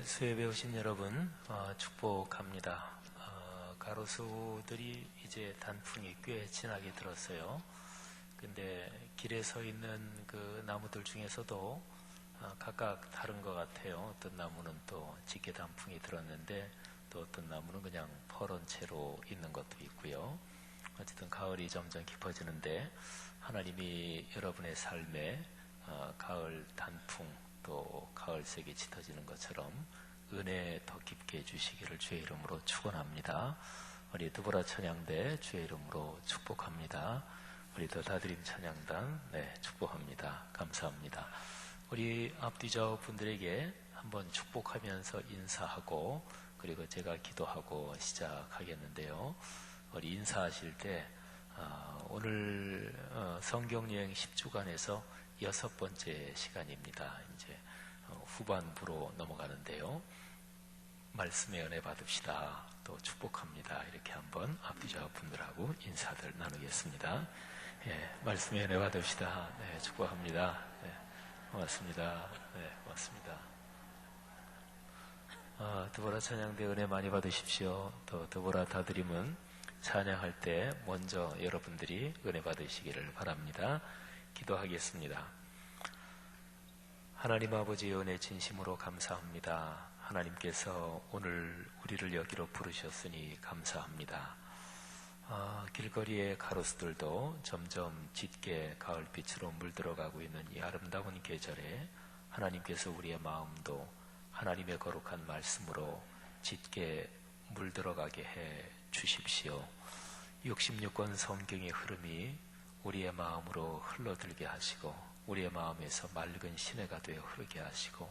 수혜에 오신 여러분 축복합니다. 가로수들이 이제 단풍이 꽤 진하게 들었어요. 근데 길에 서 있는 그 나무들 중에서도 각각 다른 것 같아요. 어떤 나무는 또 짙게 단풍이 들었는데 또 어떤 나무는 그냥 퍼런 채로 있는 것도 있고요. 어쨌든 가을이 점점 깊어지는데 하나님이 여러분의 삶에 가을 단풍 또 가을색이 짙어지는 것처럼 은혜 더 깊게 주시기를 주의 이름으로 축원합니다. 우리 드보라 찬양대 주의 이름으로 축복합니다. 우리 더 다드림 찬양단 축복합니다. 감사합니다. 우리 앞뒤좌우 분들에게 한번 축복하면서 인사하고 그리고 제가 기도하고 시작하겠는데요. 우리 인사하실 때 오늘 성경여행 10주간에서 6번째 시간입니다. 이제 후반부로 넘어가는데요. 말씀의 은혜 받읍시다. 또 축복합니다. 이렇게 한번 앞뒤좌우 분들하고 인사들 나누겠습니다. 말씀의 은혜 받읍시다. 축복합니다. 고맙습니다. 고맙습니다. 드보라 찬양대 은혜 많이 받으십시오. 또 드보라 다드림은 찬양할 때 먼저 여러분들이 은혜 받으시기를 바랍니다. 기도하겠습니다. 하나님 아버지 은혜 진심으로 감사합니다. 하나님께서 오늘 우리를 여기로 부르셨으니 감사합니다. 길거리의 가로수들도 점점 짙게 가을빛으로 물들어가고 있는 이 아름다운 계절에 하나님께서 우리의 마음도 하나님의 거룩한 말씀으로 짙게 물들어가게 해 주십시오. 66권 성경의 흐름이 우리의 마음으로 흘러들게 하시고 우리의 마음에서 맑은 시내가 되어 흐르게 하시고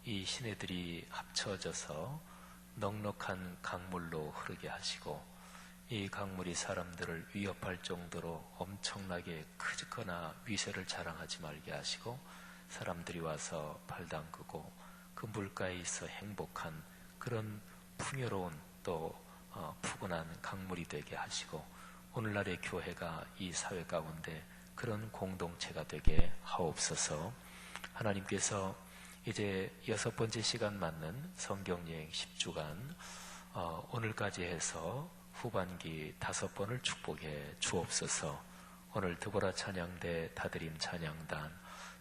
이 시내들이 합쳐져서 넉넉한 강물로 흐르게 하시고 이 강물이 사람들을 위협할 정도로 엄청나게 크거나 위세를 자랑하지 말게 하시고 사람들이 와서 발 담그고 그 물가에 있어 행복한 그런 풍요로운 또 푸근한 강물이 되게 하시고 오늘날의 교회가 이 사회 가운데 그런 공동체가 되게 하옵소서. 하나님께서 이제 6번째 시간 맞는 성경여행 10주간 오늘까지 해서 후반기 5번을 축복해 주옵소서. 오늘 드보라 찬양대 다드림 찬양단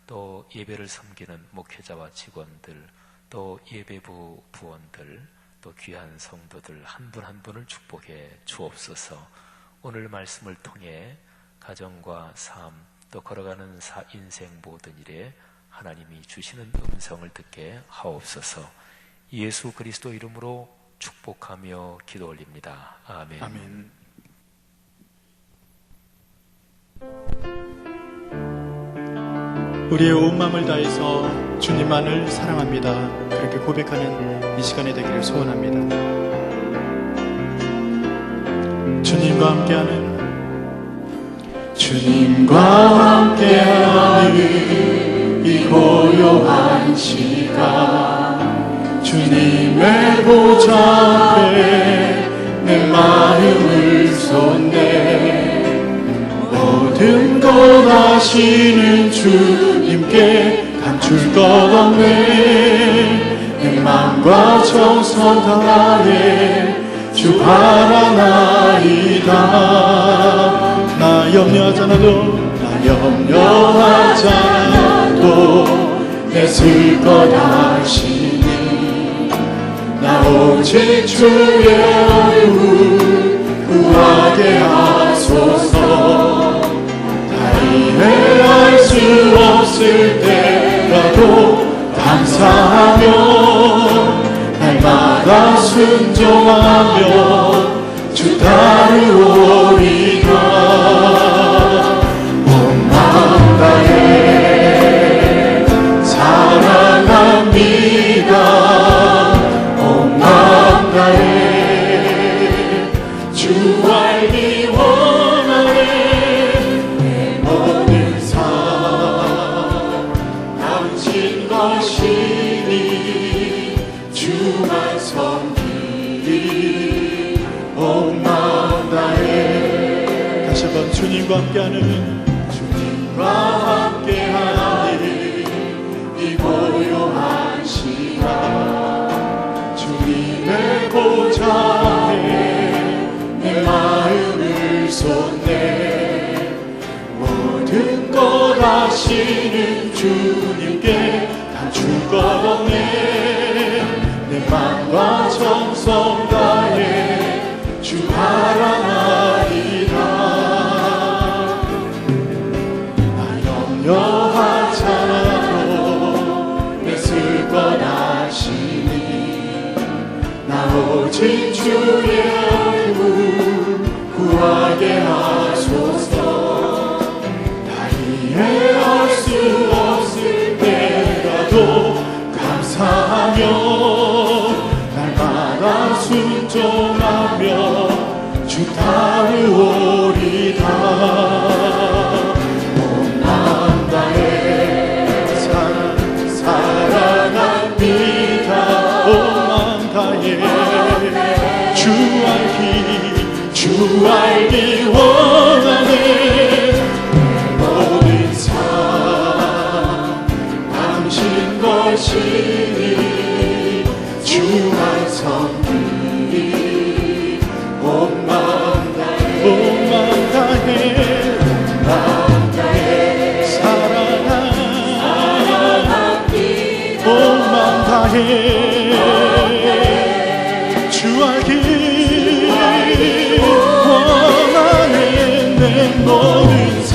또 예배를 섬기는 목회자와 직원들 또 예배부 부원들 또 귀한 성도들 한 분 한 분을 축복해 주옵소서. 오늘 말씀을 통해 가정과 삶 또 걸어가는 인생 모든 일에 하나님이 주시는 음성을 듣게 하옵소서. 예수 그리스도 이름으로 축복하며 기도 올립니다. 아멘. 아멘. 우리의 온 마음을 다해서 주님만을 사랑합니다. 그렇게 고백하는 이 시간이 되기를 소원합니다. 주님과 함께하는 이 고요한 시간 주님의 보좌 앞에 내 마음을 쏟네 모든 것 아시는 주님께 감출 것 없네 내 맘과 정성 다해 주 바라나이다. 나 염려하잖아도 내 쓸 것 아시니 나 오직 주의 얼굴 구하게 하소서. 다 이해할 수 없을 때라도 감사하며 날마다 순종하며 주 따르오리다. 온 마음 다해 사랑합니다. 온 마음 다해 주 알기 원하네. 내 모든 삶 당신 것이니 주만 섬기리. 온 마음 다해 다시 한번 주님과 함께하는 이 고요한 시간 모든 것 아시는 주님께 단줄 것 없네. 내 맘과 정성 다해 주 바라나이다. 나 염려하지 않아도 애쓸 것 아시니 나 오직 주의 얼굴 구하게 하소서. 다 이해할 수 없을 때라도 감사하며 날마다 순종하며 주 따르오리다. 온 마음 다해 사랑합니다. 온 마음 다해 주 알기 원하네. 모든 삶 당신 것이니 주만 섬기리. 온 마음 다해 온 마음 다해 사랑합니다. 온 마음 다해 주 알기 원하네. 내 모든 삶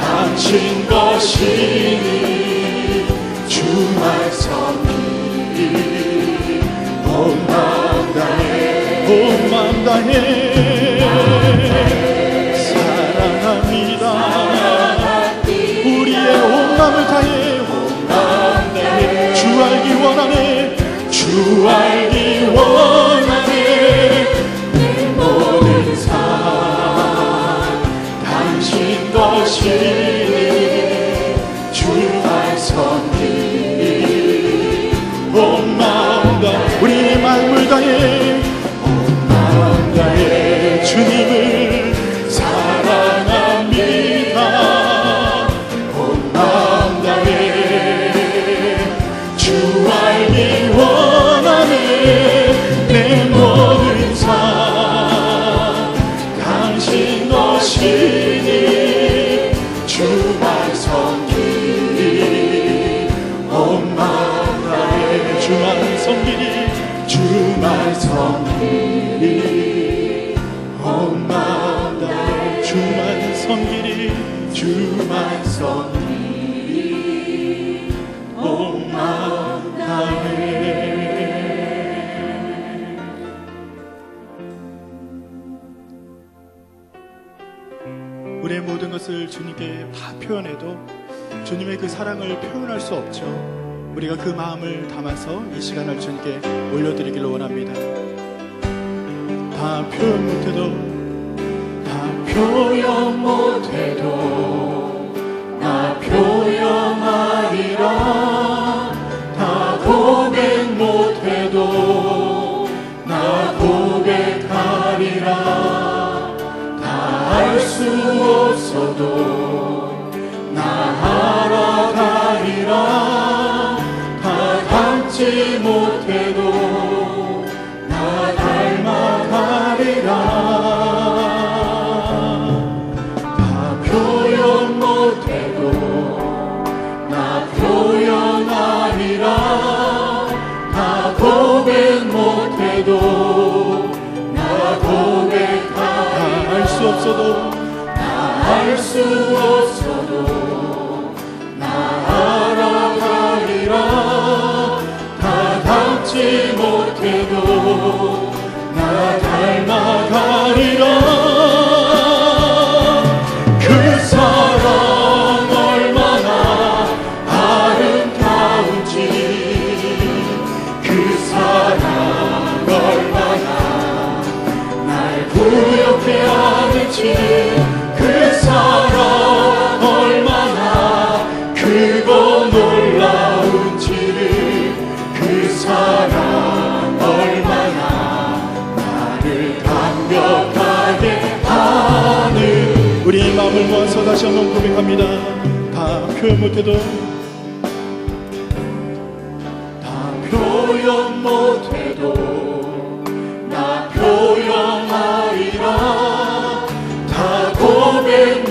당신 것이니 주만 섬기리. 온 마음 다해 온 마음 다해 사랑합니다. 우리의 온 마음을 다해 온 마음 다해 주 알기 원하네. 주 알기 원하네. 내 모든 삶 당신 것이니 주만 섬기리. 온 마음 다해 우리의 마음을 다해 온 마음 다해 주님을 사랑합니다. 온 마음 다해 주 알기 원하네. 내 모든 삶 당신 것이니 주만 섬기리. 온 마음 다해 주만 섬기리. 주만 섬기리. 온 마음 다해 주만 섬기리. 주만 섬기리. 온 마음 다해. 우리의 모든 것을 주님께 다 표현해도 주님의 그 사랑을 표현할 수 없죠. 우리가 그 마음을 담아서 이 시간을 주님께 올려드리기를 원합니다. 다 표현 못해도 나 표현하리라. 다 고백 못해도 나 고백하리라. 알 수 없어도 나 알아가리라. 다 닮지 못해도 나 닮아가리라. 다 표현 못해도 나 표현하리라. 다 고백 못해도 나 고백하리라. 알 수 없어도 알 수 없어도 나 알아가리라. 다 닮지 못해도 나 닮아가리라. 그 사랑 얼마나 아름다운지 그 사랑 얼마나 날 부엽게 하는지 그 사랑 얼마나 크고 놀라운지를 그 사랑 얼마나 나를 감격하게 하는. 우리 마음을 모아서 다시 한번 고백합니다. 다 표현 못해도 다 표현 못해도 나 표현하리라. 다 고백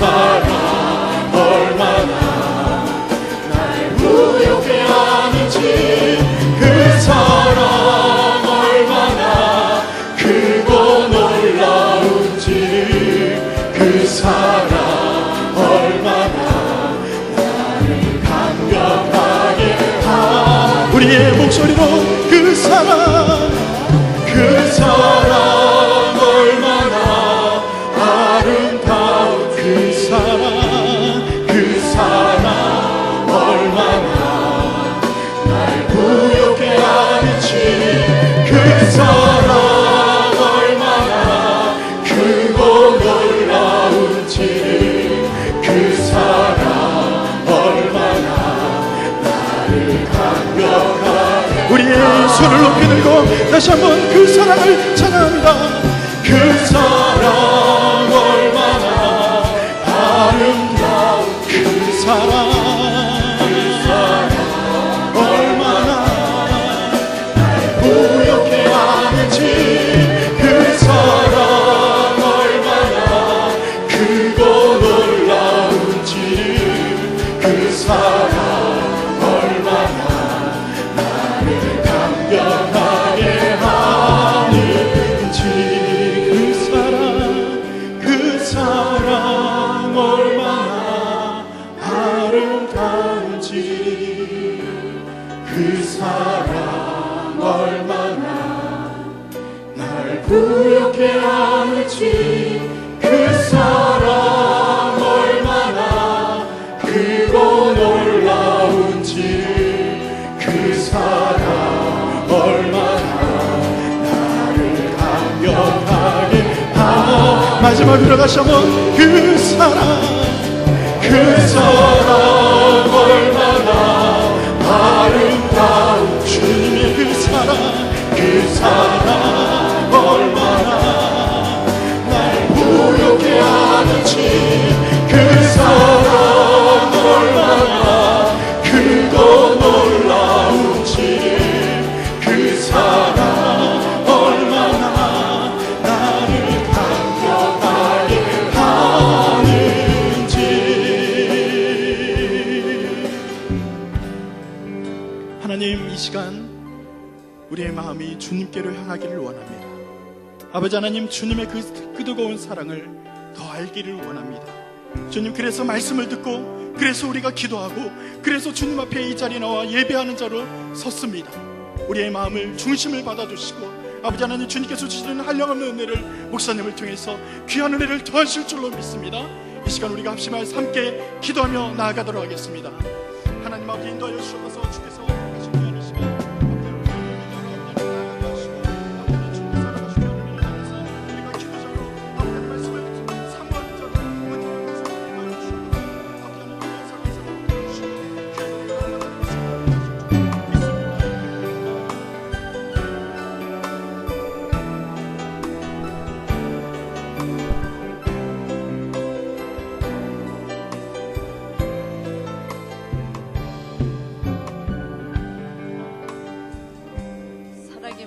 사랑 얼마나 나를 부욕해 하는지 그 사랑 얼마나 크고 놀라운지 그 사랑 얼마나 나를 감격하게 하 우리의 목소리로 그 사랑 얼마나 아름다운 그 사랑 얼마나 날 부욕해 하는지 그 사랑 얼마나 크고 놀라운지 그 사랑 얼마나 나를 감격하게 우리의 손을 높이 들고 다시 한번 그 사랑을 찬양합니다. 그 사랑 얼마나 아름다운 그 사랑 얼마나 날 부욕해 하는지 그 사랑 얼마나 크고 놀라운지 그 사랑 얼마나 나를 감격하게 하는지 그 사랑 얼마나 아름다운지 그 사랑 얼마나 날 부욕해 하는지 그 사랑 얼마나 크고 놀라운지 그 사랑 얼마나 나를 감격하게 하는 마지막으로 다시 한번 그 사랑 얼마나 아름다운 주님의 그 사랑 얼마나 날 부욕해 하는지 그 사랑 얼마나 크고 놀라운지 그 사랑 얼마나 나를 감격하게 하는지 하나님 이 시간 우리의 마음이 주님께로 향하기를 원합니다. 아버지 하나님 주님의 그 뜨거운 사랑을 더 알기를 원합니다. 주님 그래서 말씀을 듣고 그래서 우리가 기도하고 그래서 주님 앞에 이 자리에 나와 예배하는 자로 섰습니다. 우리의 마음을 중심을 받아주시고 아버지 하나님 주님께서 주시는 한량없는 은혜를 목사님을 통해서 귀한 은혜를 더하실 줄로 믿습니다. 이 시간 우리가 합심하여 함께 기도하며 나아가도록 하겠습니다. 하나님 아버지 인도하여 주셔서 주께서 하신 귀한 시간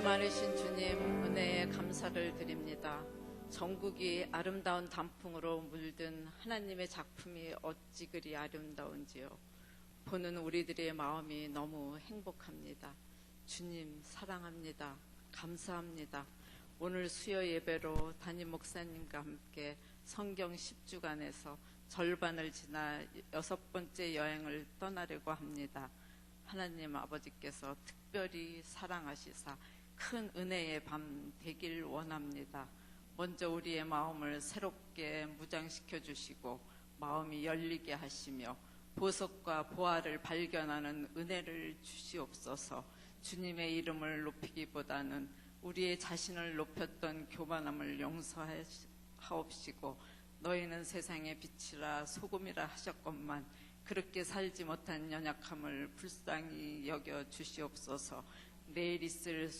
많으신 주님 은혜에 감사를 드립니다. 전국이 아름다운 단풍으로 물든 하나님의 작품이 어찌 그리 아름다운지요. 보는 우리들의 마음이 너무 행복합니다. 주님 사랑합니다. 감사합니다. 오늘 수요 예배로 담임 목사님과 함께 성경 10주간에서 절반을 지나 6번째 여행을 떠나려고 합니다. 하나님 아버지께서 특별히 사랑하시사 큰 은혜의 밤 되길 원합니다. 먼저 우리의 마음을 새롭게 무장시켜 주시고 마음이 열리게 하시며 보석과 보화를 발견하는 은혜를 주시옵소서. 주님의 이름을 높이기보다는 우리의 자신을 높였던 교만함을 용서하옵시고 너희는 세상의 빛이라 소금이라 하셨건만 그렇게 살지 못한 연약함을 불쌍히 여겨 주시옵소서. 내일 있을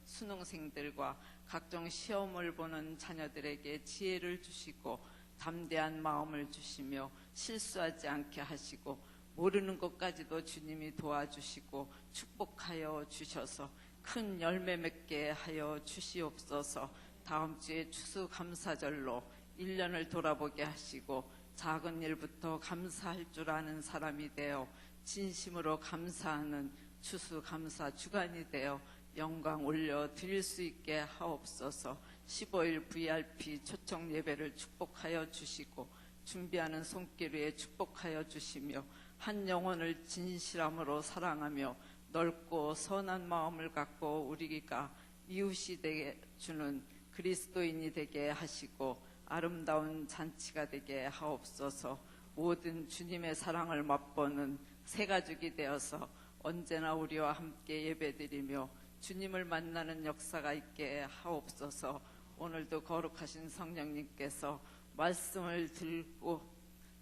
수능생들과 각종 시험을 보는 자녀들에게 지혜를 주시고 담대한 마음을 주시며 실수하지 않게 하시고 모르는 것까지도 주님이 도와주시고 축복하여 주셔서 큰 열매 맺게 하여 주시옵소서. 다음 주에 추수감사절로 1년을 돌아보게 하시고 작은 일부터 감사할 줄 아는 사람이 되어 진심으로 감사하는 추수감사 주간이 되어 영광 올려 드릴 수 있게 하옵소서. 15일 VRP 초청 예배를 축복하여 주시고 준비하는 손길 위에 축복하여 주시며 한 영혼을 진실함으로 사랑하며 넓고 선한 마음을 갖고 우리가 이웃이 되게 주는 그리스도인이 되게 하시고 아름다운 잔치가 되게 하옵소서. 모든 주님의 사랑을 맛보는 새 가족이 되어서 언제나 우리와 함께 예배드리며 주님을 만나는 역사가 있게 하옵소서. 오늘도 거룩하신 성령님께서 말씀을 들고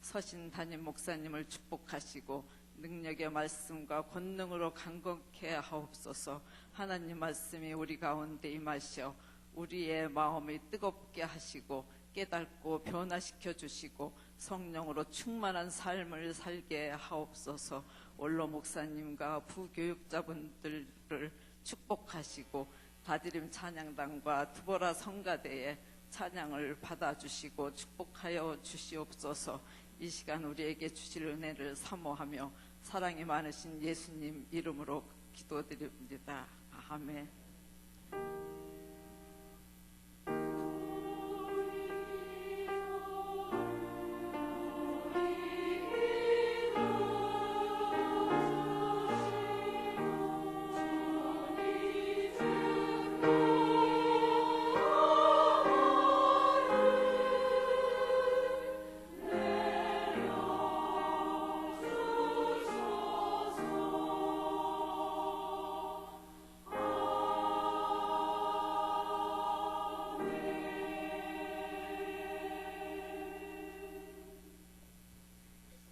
서신 담임 목사님을 축복하시고 능력의 말씀과 권능으로 강건케 하옵소서. 하나님 말씀이 우리 가운데 임하시어 우리의 마음이 뜨겁게 하시고 깨닫고 변화시켜 주시고 성령으로 충만한 삶을 살게 하옵소서. 원로 목사님과 부교육자분들을 축복하시고 다드림 찬양단과 두보라 성가대의 찬양을 받아주시고 축복하여 주시옵소서. 이 시간 우리에게 주실 은혜를 사모하며 사랑이 많으신 예수님 이름으로 기도드립니다. 아멘.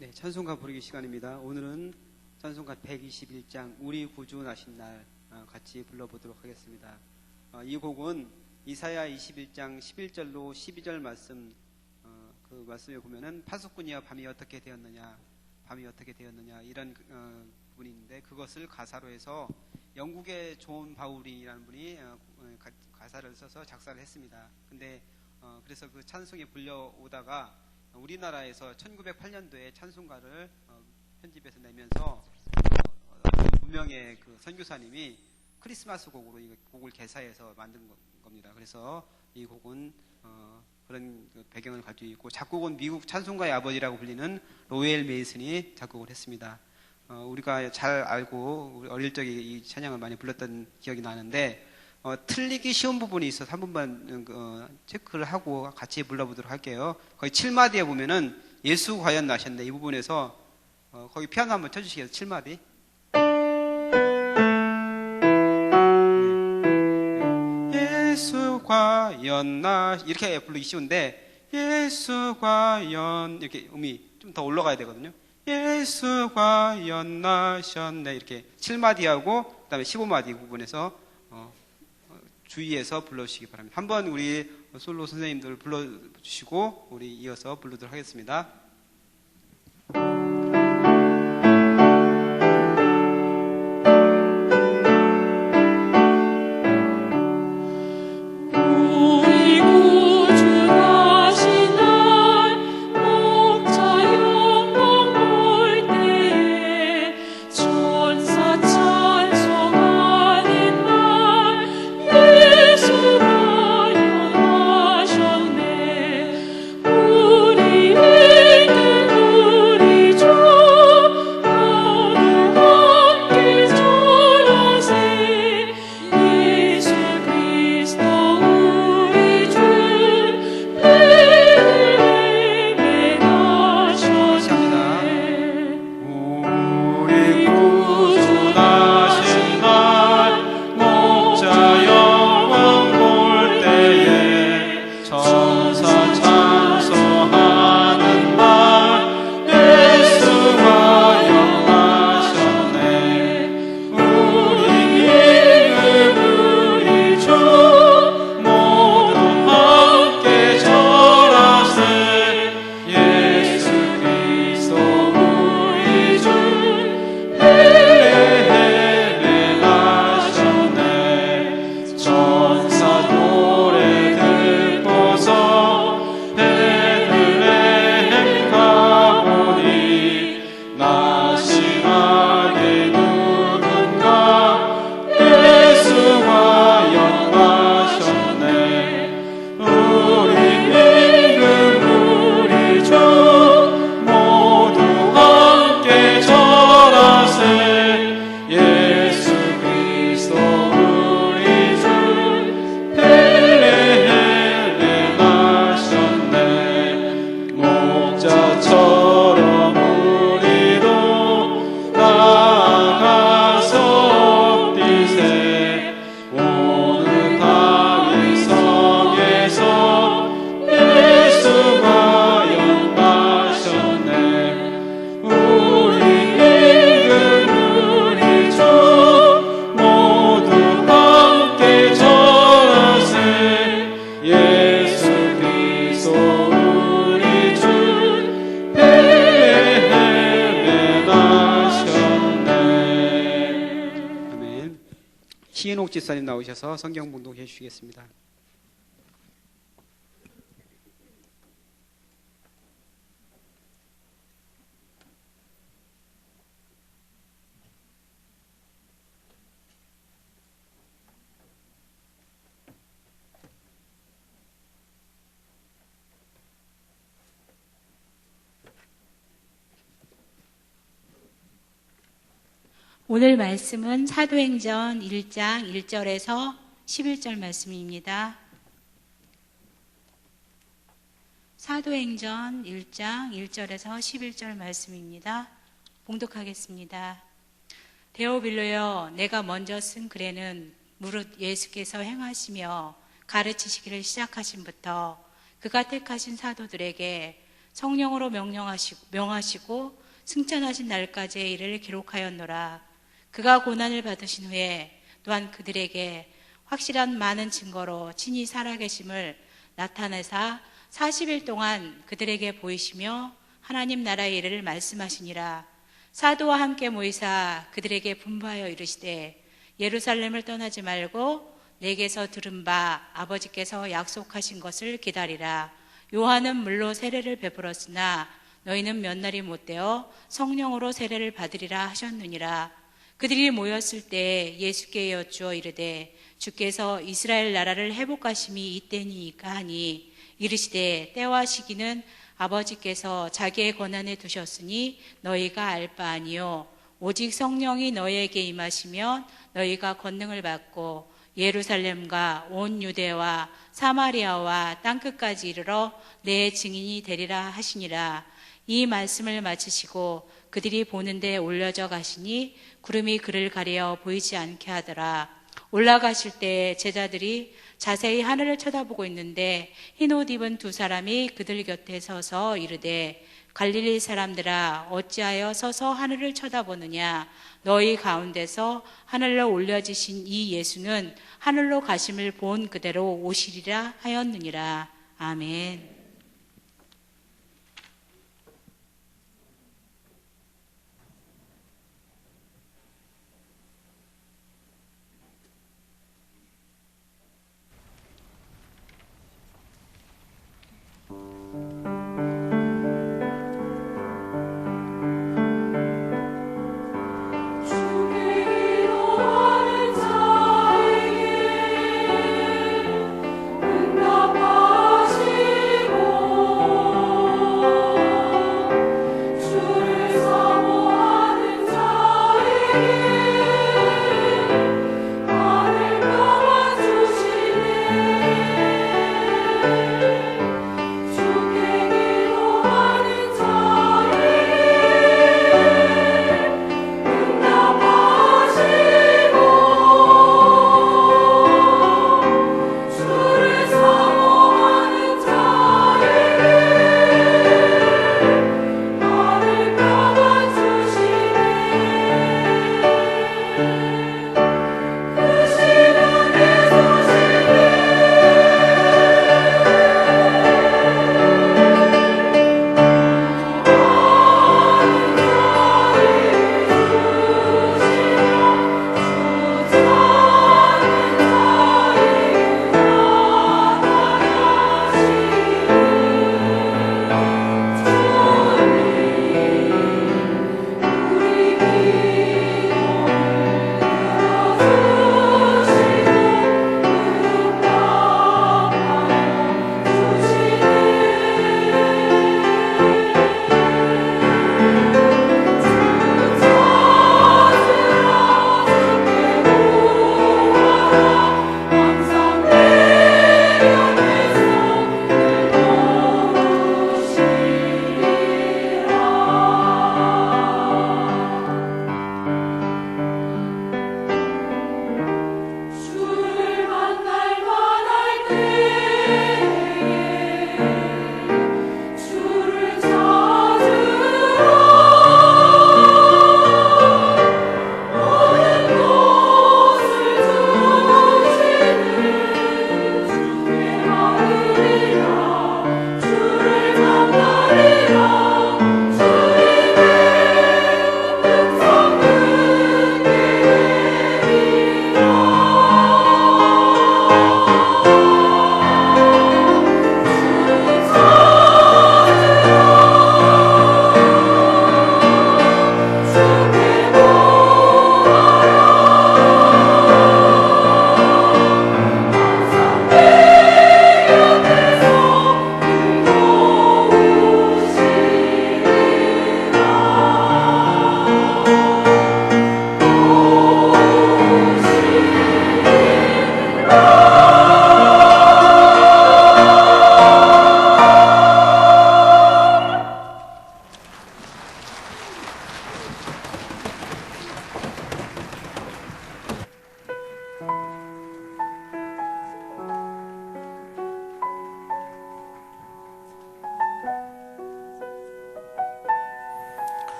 네, 찬송가 부르기 시간입니다. 오늘은 찬송가 121장 우리 구주 나신 날 같이 불러보도록 하겠습니다. 이 곡은 이사야 21장 11절로 12절 말씀, 그 말씀에 보면은 파수꾼이여 밤이 어떻게 되었느냐, 밤이 어떻게 되었느냐 이런 부분이 있는데 그것을 가사로 해서 영국의 존 바울이라는 분이 가사를 써서 작사를 했습니다. 근데 그래서 그 찬송이 불려오다가 우리나라에서 1908년도에 찬송가를 편집해서 내면서 무명의 그 선교사님이 크리스마스 곡으로 이 곡을 개사해서 만든 겁니다. 그래서 이 곡은 그런 배경을 가지고 있고 작곡은 미국 찬송가의 아버지라고 불리는 로엘 메이슨이 작곡을 했습니다. 우리가 잘 알고 우리 어릴 적에 이 찬양을 많이 불렀던 기억이 나는데 틀리기 쉬운 부분이 있어서 한 번만 체크를 하고 같이 불러보도록 할게요. 거기 7마디에 보면은 예수 과연 나셨네 이 부분에서 거기 피아노 한번 쳐주시겠어요? 7마디. 예수 과연 이렇게 부르기 쉬운데 예수 과연 이렇게 음이 좀 더 올라가야 되거든요. 예수 과연 나셨네 이렇게 7마디하고 그 다음에 15마디 부분에서 주의해서 불러주시기 바랍니다. 한번 우리 솔로 선생님들 불러주시고 우리 이어서 부르도록 하겠습니다. 우리 시인옥 집사님 나오셔서 성경 봉독해 주시겠습니다. 오늘 말씀은 사도행전 1장 1절에서 11절 말씀입니다. 사도행전 1장 1절에서 11절 말씀입니다. 봉독하겠습니다. 데오빌로여, 내가 먼저 쓴 글에는 무릇 예수께서 행하시며 가르치시기를 시작하신부터 그가 택하신 사도들에게 성령으로 명하시고 승천하신 날까지의 일을 기록하였노라. 그가 고난을 받으신 후에 또한 그들에게 확실한 많은 증거로 친히 살아계심을 나타내사 40일 동안 그들에게 보이시며 하나님 나라의 일을 말씀하시니라. 사도와 함께 모이사 그들에게 분부하여 이르시되 예루살렘을 떠나지 말고 내게서 들은 바 아버지께서 약속하신 것을 기다리라. 요한은 물로 세례를 베풀었으나 너희는 몇 날이 못되어 성령으로 세례를 받으리라 하셨느니라. 그들이 모였을 때 예수께 여쭈어 이르되 주께서 이스라엘 나라를 회복하심이 이때니이까 하니 이르시되 때와 시기는 아버지께서 자기의 권한에 두셨으니 너희가 알 바 아니요 오직 성령이 너희에게 임하시면 너희가 권능을 받고 예루살렘과 온 유대와 사마리아와 땅끝까지 이르러 내 증인이 되리라 하시니라. 이 말씀을 마치시고 그들이 보는데 올려져 가시니 구름이 그를 가려 보이지 않게 하더라. 올라가실 때 제자들이 자세히 하늘을 쳐다보고 있는데 흰 옷 입은 두 사람이 그들 곁에 서서 이르되 갈릴리 사람들아 어찌하여 서서 하늘을 쳐다보느냐. 너희 가운데서 하늘로 올려지신 이 예수는 하늘로 가심을 본 그대로 오시리라 하였느니라. 아멘. 응답하시고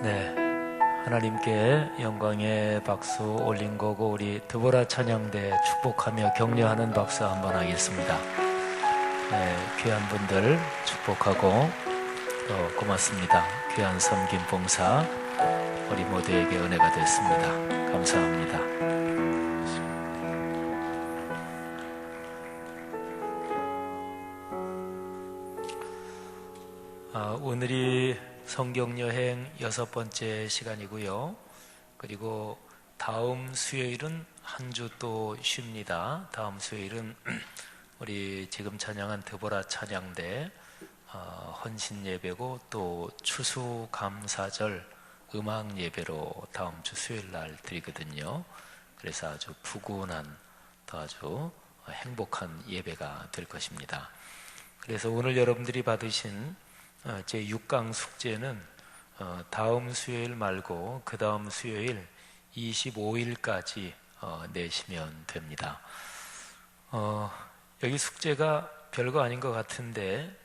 네, 하나님께 영광의 박수 올린 거고 우리 드보라 찬양대 축복하며 격려하는 박수 한번 하겠습니다. 네, 귀한 분들 축복하고 또 고맙습니다. 귀한 섬김 봉사 우리 모두에게 은혜가 됐습니다. 감사합니다. 오늘이 성경여행 6번째 시간이고요. 그리고 다음 수요일은 한 주 또 쉽니다. 다음 수요일은 우리 지금 찬양한 드보라 찬양대 헌신 예배고 또 추수감사절 음악 예배로 다음 주 수요일 날 드리거든요. 그래서 아주 푸근한 또 아주 행복한 예배가 될 것입니다. 그래서 오늘 여러분들이 받으신 제 6강 숙제는 다음 수요일 말고 그 다음 수요일 25일까지 내시면 됩니다. 여기 숙제가 별거 아닌 것 같은데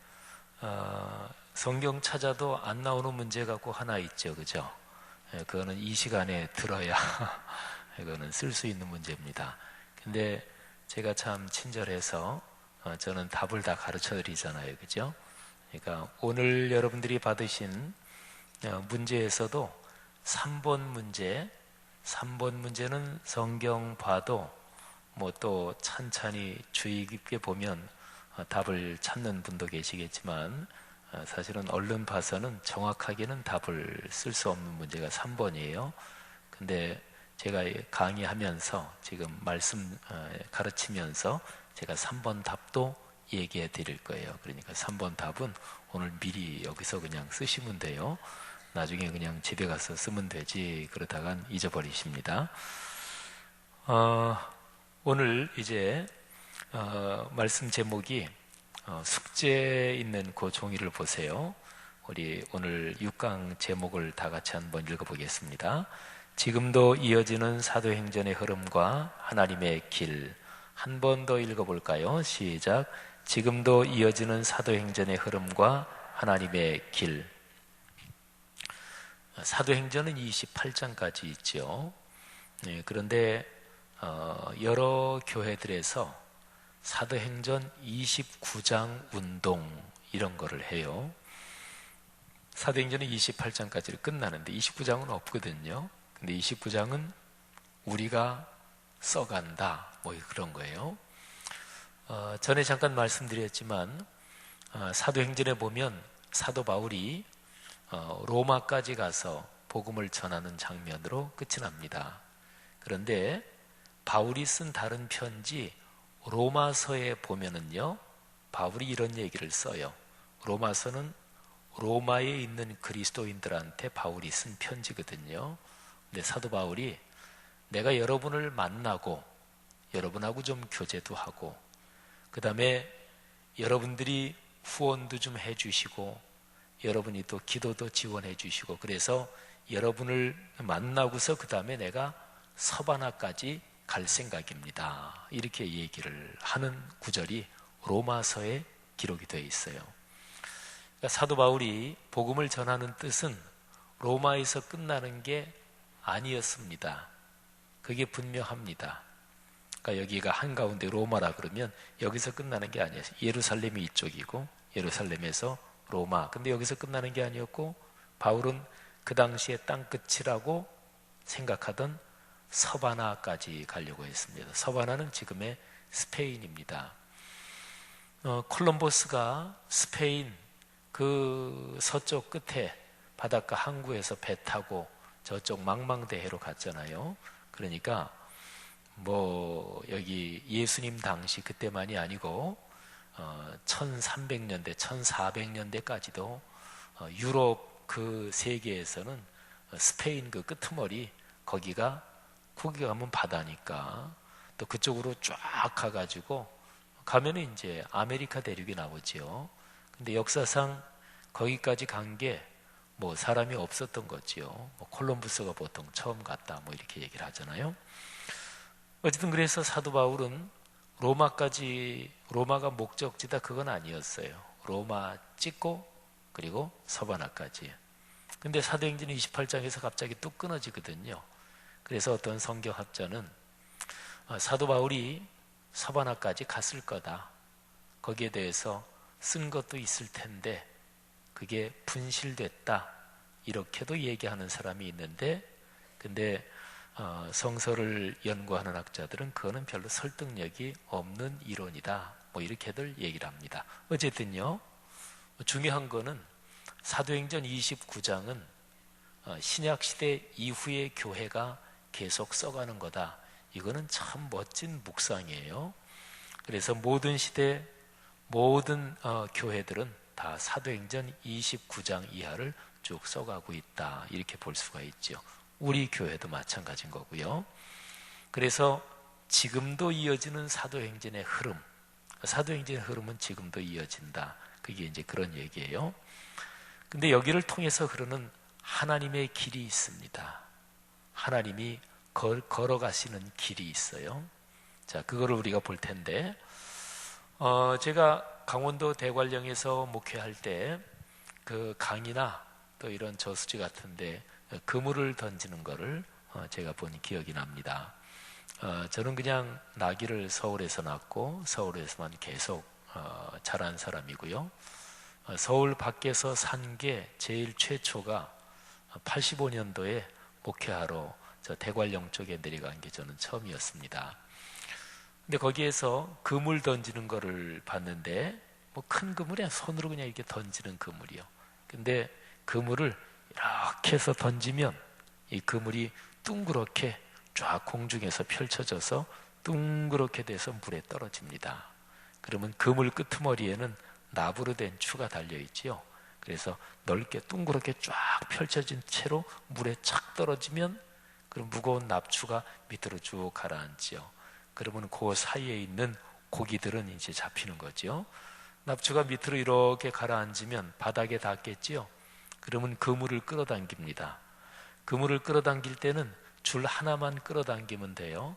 성경 찾아도 안 나오는 문제가 꼭 하나 있죠, 그죠? 그거는 이 시간에 들어야 이거는 쓸 수 있는 문제입니다. 근데 제가 참 친절해서 저는 답을 다 가르쳐 드리잖아요, 그죠? 그러니까 오늘 여러분들이 받으신 문제에서도 3번 문제는 성경 봐도 뭐 또 찬찬히 주의 깊게 보면 답을 찾는 분도 계시겠지만 사실은 얼른 봐서는 정확하게는 답을 쓸 수 없는 문제가 3번이에요. 근데 제가 강의하면서 지금 말씀 가르치면서 제가 3번 답도 얘기해 드릴 거예요. 그러니까 3번 답은 오늘 미리 여기서 그냥 쓰시면 돼요. 나중에 그냥 집에 가서 쓰면 되지 그러다간 잊어버리십니다. 오늘 이제 말씀 제목이 숙제 있는 그 종이를 보세요. 우리 오늘 6강 제목을 다 같이 한번 읽어보겠습니다. 지금도 이어지는 사도행전의 흐름과 하나님의 길. 한 번 더 읽어볼까요? 시작. 지금도 이어지는 사도행전의 흐름과 하나님의 길. 사도행전은 28장까지 있죠. 네, 그런데 여러 교회들에서 사도행전 29장 운동 이런 거를 해요. 사도행전은 28장까지를 끝나는데 29장은 없거든요. 근데 29장은 우리가 써간다 뭐 그런 거예요. 전에 잠깐 말씀드렸지만 사도행전에 보면 사도 바울이 로마까지 가서 복음을 전하는 장면으로 끝이 납니다. 그런데 바울이 쓴 다른 편지 로마서에 보면은요, 바울이 이런 얘기를 써요. 로마서는 로마에 있는 그리스도인들한테 바울이 쓴 편지거든요. 근데 사도 바울이 내가 여러분을 만나고 여러분하고 좀 교제도 하고 그 다음에 여러분들이 후원도 좀 해주시고 여러분이 또 기도도 지원해 주시고 그래서 여러분을 만나고서 그 다음에 내가 서바나까지 갈 생각입니다. 이렇게 얘기를 하는 구절이 로마서에 기록이 되어 있어요. 그러니까 사도 바울이 복음을 전하는 뜻은 로마에서 끝나는 게 아니었습니다. 그게 분명합니다. 그러니까 여기가 한가운데 로마라 그러면 여기서 끝나는 게 아니었어요. 예루살렘이 이쪽이고 예루살렘에서 로마. 근데 여기서 끝나는 게 아니었고 바울은 그 당시에 땅끝이라고 생각하던 서바나까지 가려고 했습니다. 서바나는 지금의 스페인입니다. 콜럼버스가 스페인 그 서쪽 끝에 바닷가 항구에서 배 타고 저쪽 망망대해로 갔잖아요. 그러니까 뭐 여기 예수님 당시 그때만이 아니고 1300년대, 1400년대까지도 유럽 그 세계에서는 스페인 그 끄트머리 거기 가면 바다니까 또 그쪽으로 쫙 가가지고 가면은 이제 아메리카 대륙이 나오죠. 근데 역사상 거기까지 간 게 뭐 사람이 없었던 거지요. 뭐 콜럼버스가 보통 처음 갔다 뭐 이렇게 얘기를 하잖아요. 어쨌든 그래서 사도 바울은 로마가 목적지다 그건 아니었어요. 로마 찍고 그리고 서바나까지. 근데 사도행전 28장에서 갑자기 뚝 끊어지거든요. 그래서 어떤 성경학자는 사도 바울이 서바나까지 갔을 거다. 거기에 대해서 쓴 것도 있을 텐데 그게 분실됐다. 이렇게도 얘기하는 사람이 있는데, 근데 성서를 연구하는 학자들은 그거는 별로 설득력이 없는 이론이다. 뭐 이렇게들 얘기를 합니다. 어쨌든요, 중요한 거는 사도행전 29장은 신약시대 이후의 교회가 계속 써가는 거다. 이거는 참 멋진 묵상이에요. 그래서 모든 시대, 모든 교회들은 다 사도행전 29장 이하를 쭉 써가고 있다. 이렇게 볼 수가 있죠. 우리 교회도 마찬가지인 거고요. 그래서 지금도 이어지는 사도행전의 흐름, 사도행전의 흐름은 지금도 이어진다. 그게 이제 그런 얘기예요. 근데 여기를 통해서 흐르는 하나님의 길이 있습니다. 하나님이 걸어가시는 길이 있어요. 자, 그거를 우리가 볼 텐데, 제가 강원도 대관령에서 목회할 때 그 강이나 또 이런 저수지 같은데 그물을 던지는 거를 제가 본 기억이 납니다. 저는 그냥 나기를 서울에서 낳고 서울에서만 계속 자란 사람이고요. 서울 밖에서 산 게 제일 최초가 85년도에 목회하러 저 대관령 쪽에 내려간 게 저는 처음이었습니다. 근데 거기에서 그물 던지는 거를 봤는데, 뭐 큰 그물이야, 손으로 그냥 이렇게 던지는 그물이요. 근데 그물을 이렇게 해서 던지면 이 그물이 둥그렇게 쫙 공중에서 펼쳐져서 둥그렇게 돼서 물에 떨어집니다. 그러면 그물 끄트머리에는 나부로 된 추가 달려있지요. 그래서 넓게 둥그렇게 쫙 펼쳐진 채로 물에 착 떨어지면 그럼 무거운 납추가 밑으로 쭉 가라앉지요. 그러면 그 사이에 있는 고기들은 이제 잡히는 거죠. 납추가 밑으로 이렇게 가라앉으면 바닥에 닿겠지요. 그러면 그물을 끌어당깁니다. 그물을 끌어당길 때는 줄 하나만 끌어당기면 돼요.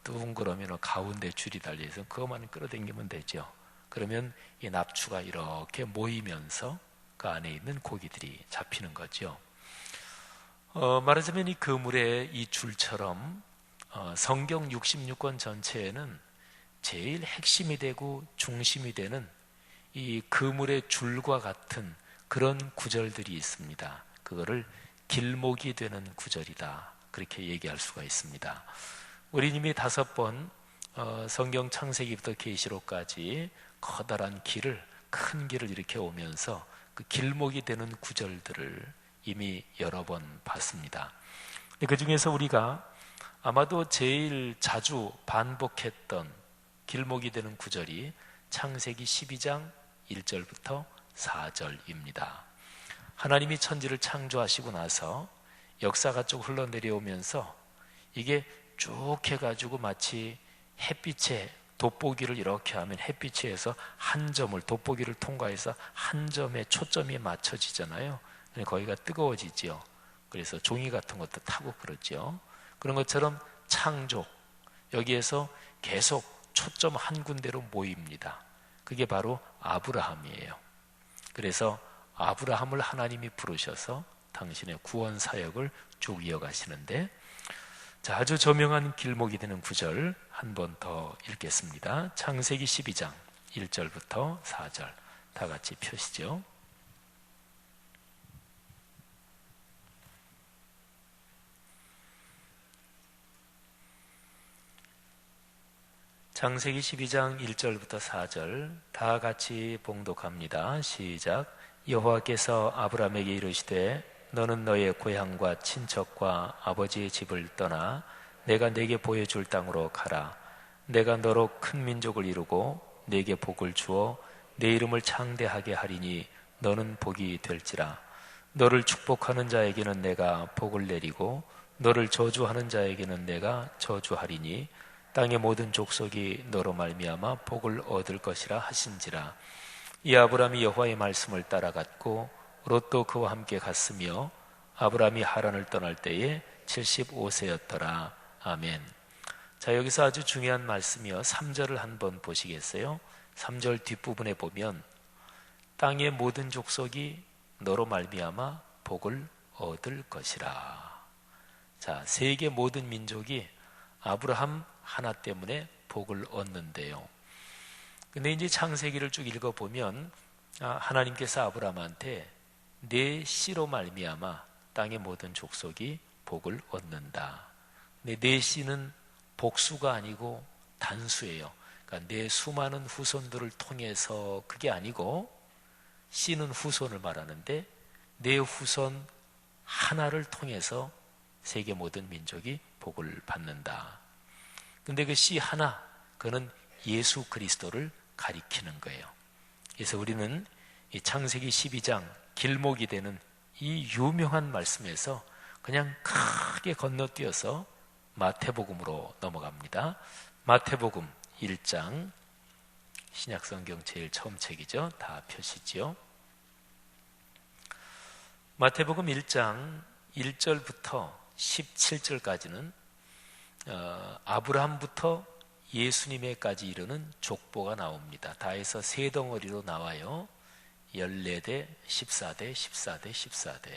둥그러면 가운데 줄이 달려있어서 그것만 끌어당기면 되죠. 그러면 이 납추가 이렇게 모이면서 그 안에 있는 고기들이 잡히는 거죠. 말하자면 이 그물의 이 줄처럼 성경 66권 전체에는 제일 핵심이 되고 중심이 되는 이 그물의 줄과 같은 그런 구절들이 있습니다. 그거를 길목이 되는 구절이다. 그렇게 얘기할 수가 있습니다. 우리 님이 5번 성경 창세기부터 계시록까지 커다란 길을, 큰 길을 이렇게 오면서 그 길목이 되는 구절들을 이미 여러 번 봤습니다. 그 중에서 우리가 아마도 제일 자주 반복했던 길목이 되는 구절이 창세기 12장 1절부터 4절입니다. 하나님이 천지를 창조하시고 나서 역사가 쭉 흘러내려오면서 이게 쭉 해가지고 마치 햇빛에 돋보기를 이렇게 하면 햇빛에서 한 점을, 돋보기를 통과해서 한 점에 초점이 맞춰지잖아요. 거기가 뜨거워지죠. 그래서 종이 같은 것도 타고 그러죠. 그런 것처럼 창조, 여기에서 계속 초점 한 군데로 모입니다. 그게 바로 아브라함이에요. 그래서 아브라함을 하나님이 부르셔서 당신의 구원 사역을 쭉 이어가시는데, 자, 아주 저명한 길목이 되는 구절 한 번 더 읽겠습니다. 창세기 12장 1절부터 4절 다 같이 펴시죠. 창세기 12장 1절부터 4절 다 같이 봉독합니다. 시작. 여호와께서 아브라함에게 이르시되 너는 너의 고향과 친척과 아버지의 집을 떠나 내가 네게 보여줄 땅으로 가라. 내가 너로 큰 민족을 이루고 네게 복을 주어 내 이름을 창대하게 하리니 너는 복이 될지라. 너를 축복하는 자에게는 내가 복을 내리고 너를 저주하는 자에게는 내가 저주하리니 땅의 모든 족속이 너로 말미암아 복을 얻을 것이라 하신지라. 이 아브라함이 여호와의 말씀을 따라갔고 롯도 그와 함께 갔으며 아브라함이 하란을 떠날 때에 75세였더라. 아멘. 자, 여기서 아주 중요한 말씀이요. 3절을 한번 보시겠어요? 3절 뒷부분에 보면 땅의 모든 족속이 너로 말미암아 복을 얻을 것이라. 자, 세계 모든 민족이 아브라함 하나 때문에 복을 얻는데요. 근데 이제 창세기를 쭉 읽어보면 하나님께서 아브라함한테 내 씨로 말미암아 땅의 모든 족속이 복을 얻는다. 근데 내 씨는 복수가 아니고 단수예요. 그러니까 내 수많은 후손들을 통해서 그게 아니고 씨는 후손을 말하는데 내 후손 하나를 통해서 세계 모든 민족이 복을 받는다. 근데 그 씨 하나, 그는 예수 그리스도를 가리키는 거예요. 그래서 우리는 이 창세기 12장 길목이 되는 이 유명한 말씀에서 그냥 크게 건너뛰어서 마태복음으로 넘어갑니다. 마태복음 1장, 신약성경 제일 처음 책이죠. 다 펴시지요. 마태복음 1장 1절부터 17절까지는 아브라함부터 예수님에까지 이르는 족보가 나옵니다. 다 해서 세 덩어리로 나와요. 14대, 14대, 14대, 14대.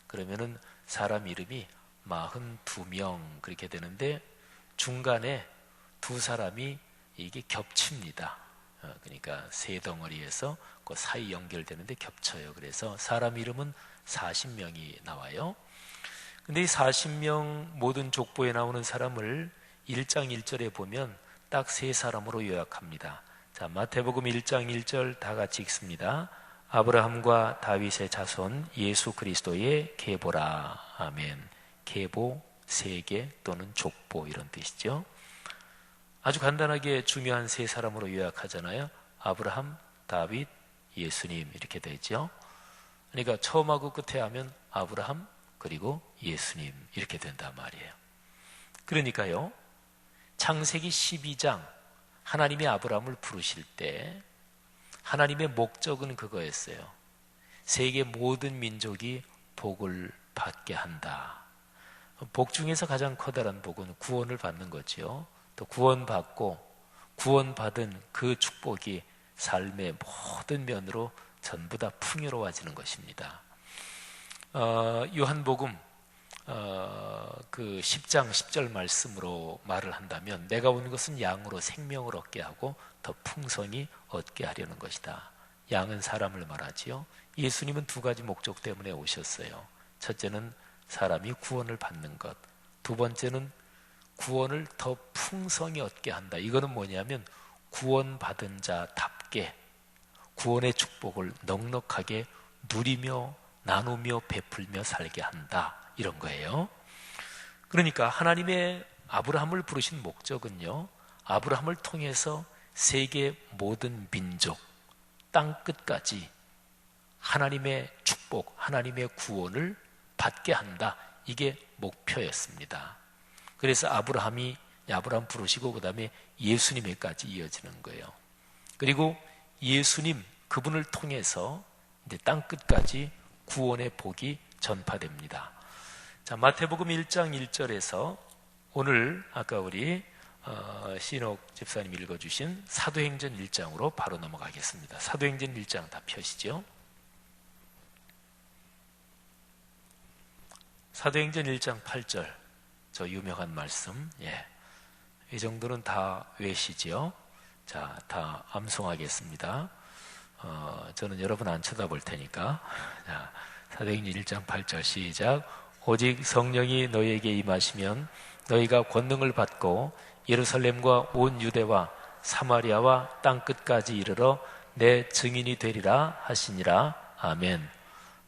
그러면은 사람 이름이 42명 그렇게 되는데 중간에 두 사람이 이게 겹칩니다. 그러니까 세 덩어리에서 그 사이 연결되는데 겹쳐요. 그래서 사람 이름은 40명이 나와요. 근데 이 40명 모든 족보에 나오는 사람을 1장 1절에 보면 딱 세 사람으로 요약합니다. 자, 마태복음 1장 1절 다 같이 읽습니다. 아브라함과 다윗의 자손 예수 그리스도의 계보라. 아멘. 계보, 세계 또는 족보 이런 뜻이죠. 아주 간단하게 중요한 세 사람으로 요약하잖아요. 아브라함, 다윗, 예수님 이렇게 되죠. 그러니까 처음하고 끝에 하면 아브라함 그리고 예수님 이렇게 된단 말이에요. 그러니까요, 창세기 12장 하나님이 아브라함을 부르실 때 하나님의 목적은 그거였어요. 세계 모든 민족이 복을 받게 한다. 복 중에서 가장 커다란 복은 구원을 받는 거죠. 또 구원받고 구원받은 그 축복이 삶의 모든 면으로 전부 다 풍요로워지는 것입니다. 요한복음 그 10장 10절 말씀으로 말을 한다면 내가 온 것은 양으로 생명을 얻게 하고 더 풍성히 얻게 하려는 것이다. 양은 사람을 말하지요. 예수님은 두 가지 목적 때문에 오셨어요. 첫째는 사람이 구원을 받는 것, 두 번째는 구원을 더 풍성히 얻게 한다. 이거는 뭐냐면 구원받은 자답게 구원의 축복을 넉넉하게 누리며 나누며 베풀며 살게 한다. 이런 거예요. 그러니까 하나님의 아브라함을 부르신 목적은요, 아브라함을 통해서 세계 모든 민족, 땅 끝까지 하나님의 축복, 하나님의 구원을 받게 한다. 이게 목표였습니다. 그래서 아브라함 부르시고 그 다음에 예수님에까지 이어지는 거예요. 그리고 예수님 그분을 통해서 이제 땅 끝까지 구원의 복이 전파됩니다. 자, 마태복음 1장 1절에서 오늘 아까 우리 신옥 집사님 읽어주신 사도행전 1장으로 바로 넘어가겠습니다. 사도행전 1장 다 펴시죠. 사도행전 1장 8절 저 유명한 말씀, 이 정도는 다 외시지요. 자, 다 암송하겠습니다. 저는 여러분 안 쳐다볼 테니까. 자, 사도행전 1장 8절 시작. 오직 성령이 너희에게 임하시면 너희가 권능을 받고 예루살렘과 온 유대와 사마리아와 땅 끝까지 이르러 내 증인이 되리라 하시니라. 아멘.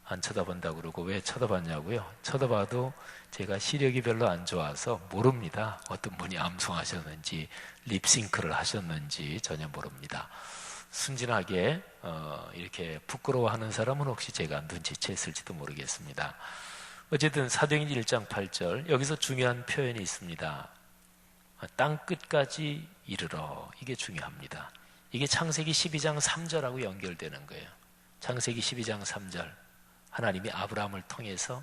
안 쳐다본다고 그러고 왜 쳐다봤냐고요? 쳐다봐도 제가 시력이 별로 안 좋아서 모릅니다. 어떤 분이 암송하셨는지 립싱크를 하셨는지 전혀 모릅니다. 순진하게 이렇게 부끄러워하는 사람은 혹시 제가 눈치챘을지도 모르겠습니다. 어쨌든 사도행전 1장 8절 여기서 중요한 표현이 있습니다. 땅 끝까지 이르러, 이게 중요합니다. 이게 창세기 12장 3절하고 연결되는 거예요. 창세기 12장 3절 하나님이 아브라함을 통해서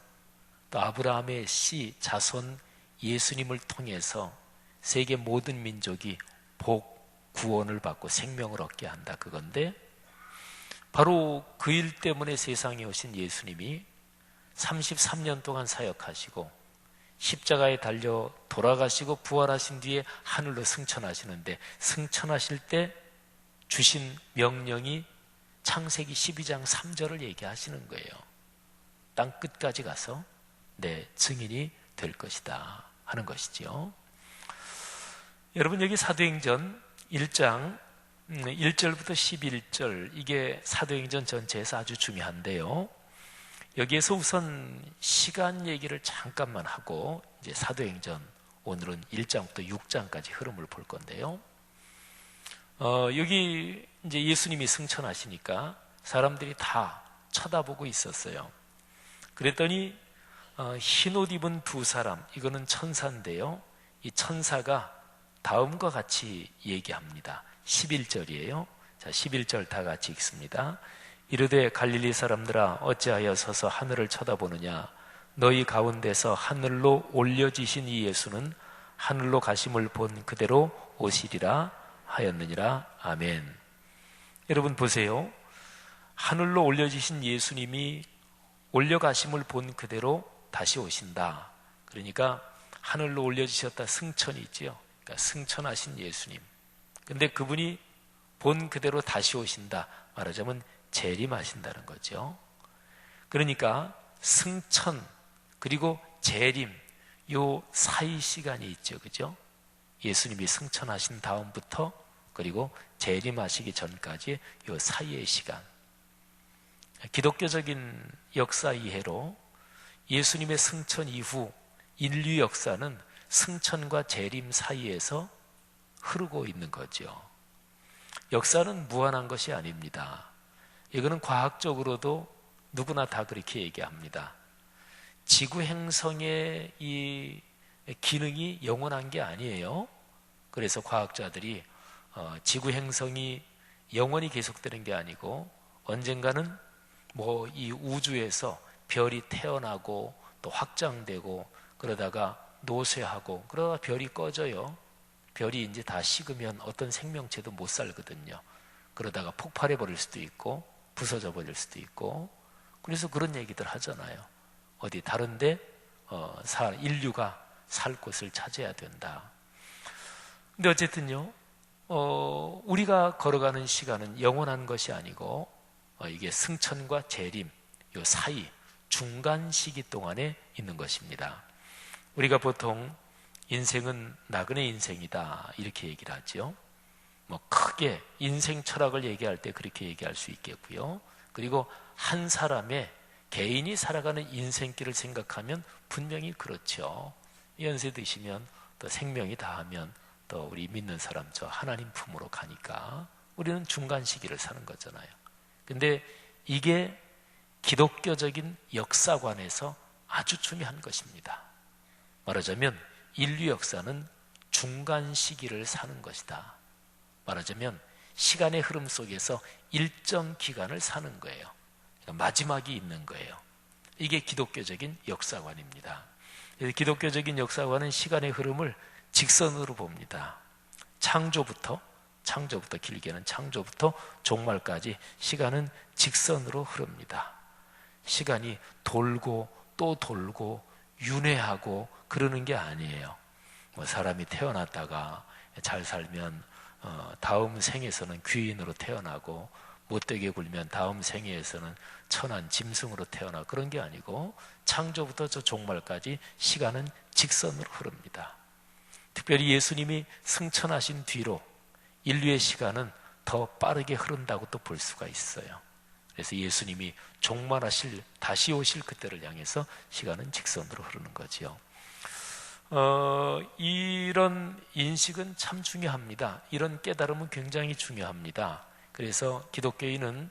또 아브라함의 씨 자손 예수님을 통해서 세계 모든 민족이 복, 구원을 받고 생명을 얻게 한다, 그건데 바로 그 일 때문에 세상에 오신 예수님이 33년 동안 사역하시고 십자가에 달려 돌아가시고 부활하신 뒤에 하늘로 승천하시는데, 승천하실 때 주신 명령이 창세기 12장 3절을 얘기하시는 거예요. 땅 끝까지 가서 내 증인이 될 것이다 하는 것이죠. 여러분, 여기 사도행전 1장 1절부터 11절, 이게 사도행전 전체에서 아주 중요한데요. 여기에서 우선 시간 얘기를 잠깐만 하고 이제 사도행전, 오늘은 1장부터 6장까지 흐름을 볼 건데요. 여기 이제 예수님이 승천하시니까 사람들이 다 쳐다보고 있었어요. 그랬더니 흰옷 입은 두 사람, 이거는 천사인데요. 이 천사가 다음과 같이 얘기합니다. 11절이에요. 자, 11절 다 같이 읽습니다. 이르되 갈릴리 사람들아, 어찌하여 서서 하늘을 쳐다보느냐? 너희 가운데서 하늘로 올려지신 이 예수는 하늘로 가심을 본 그대로 오시리라 하였느니라. 아멘. 여러분 보세요. 하늘로 올려지신 예수님이 올려가심을 본 그대로 다시 오신다. 그러니까 하늘로 올려지셨다, 승천이 있죠. 그러니까 승천하신 예수님. 근데 그분이 본 그대로 다시 오신다. 말하자면 재림하신다는 거죠. 그러니까 승천 그리고 재림, 요 사이 시간이 있죠. 그죠? 예수님이 승천하신 다음부터 그리고 재림하시기 전까지 요 사이의 시간. 기독교적인 역사 이해로 예수님의 승천 이후 인류 역사는 승천과 재림 사이에서 흐르고 있는 거죠. 역사는 무한한 것이 아닙니다. 이거는 과학적으로도 누구나 다 그렇게 얘기합니다. 지구 행성의 이 기능이 영원한 게 아니에요. 그래서 과학자들이 지구 행성이 영원히 계속되는 게 아니고 언젠가는 뭐 이 우주에서 별이 태어나고 또 확장되고 그러다가 노쇠하고 그러다가 별이 꺼져요. 별이 이제 다 식으면 어떤 생명체도 못 살거든요. 그러다가 폭발해 버릴 수도 있고 부서져 버릴 수도 있고, 그래서 그런 얘기들 하잖아요. 어디 다른데 인류가 살 곳을 찾아야 된다. 근데 어쨌든요, 우리가 걸어가는 시간은 영원한 것이 아니고 이게 승천과 재림 요 사이 중간 시기 동안에 있는 것입니다. 우리가 보통 인생은 나그네 인생이다 이렇게 얘기를 하죠. 뭐 크게 인생 철학을 얘기할 때 그렇게 얘기할 수 있겠고요. 그리고 한 사람의 개인이 살아가는 인생길을 생각하면 분명히 그렇죠. 연세 드시면 또 생명이 다하면 또 우리 믿는 사람 저 하나님 품으로 가니까 우리는 중간 시기를 사는 거잖아요. 근데 이게 기독교적인 역사관에서 아주 중요한 것입니다. 말하자면 인류 역사는 중간 시기를 사는 것이다. 말하자면 시간의 흐름 속에서 일정 기간을 사는 거예요. 그러니까 마지막이 있는 거예요. 이게 기독교적인 역사관입니다. 기독교적인 역사관은 시간의 흐름을 직선으로 봅니다. 창조부터 길게는 창조부터 종말까지 시간은 직선으로 흐릅니다. 시간이 돌고 또 돌고 윤회하고 그러는 게 아니에요. 뭐 사람이 태어났다가 잘 살면 다음 생에서는 귀인으로 태어나고 못되게 굴면 다음 생에서는 천한 짐승으로 태어나, 그런 게 아니고 창조부터 저 종말까지 시간은 직선으로 흐릅니다. 특별히 예수님이 승천하신 뒤로 인류의 시간은 더 빠르게 흐른다고 또 볼 수가 있어요. 그래서 예수님이 종말하실 다시 오실 그때를 향해서 시간은 직선으로 흐르는 거지요. 이런 인식은 참 중요합니다. 이런 깨달음은 굉장히 중요합니다. 그래서 기독교인은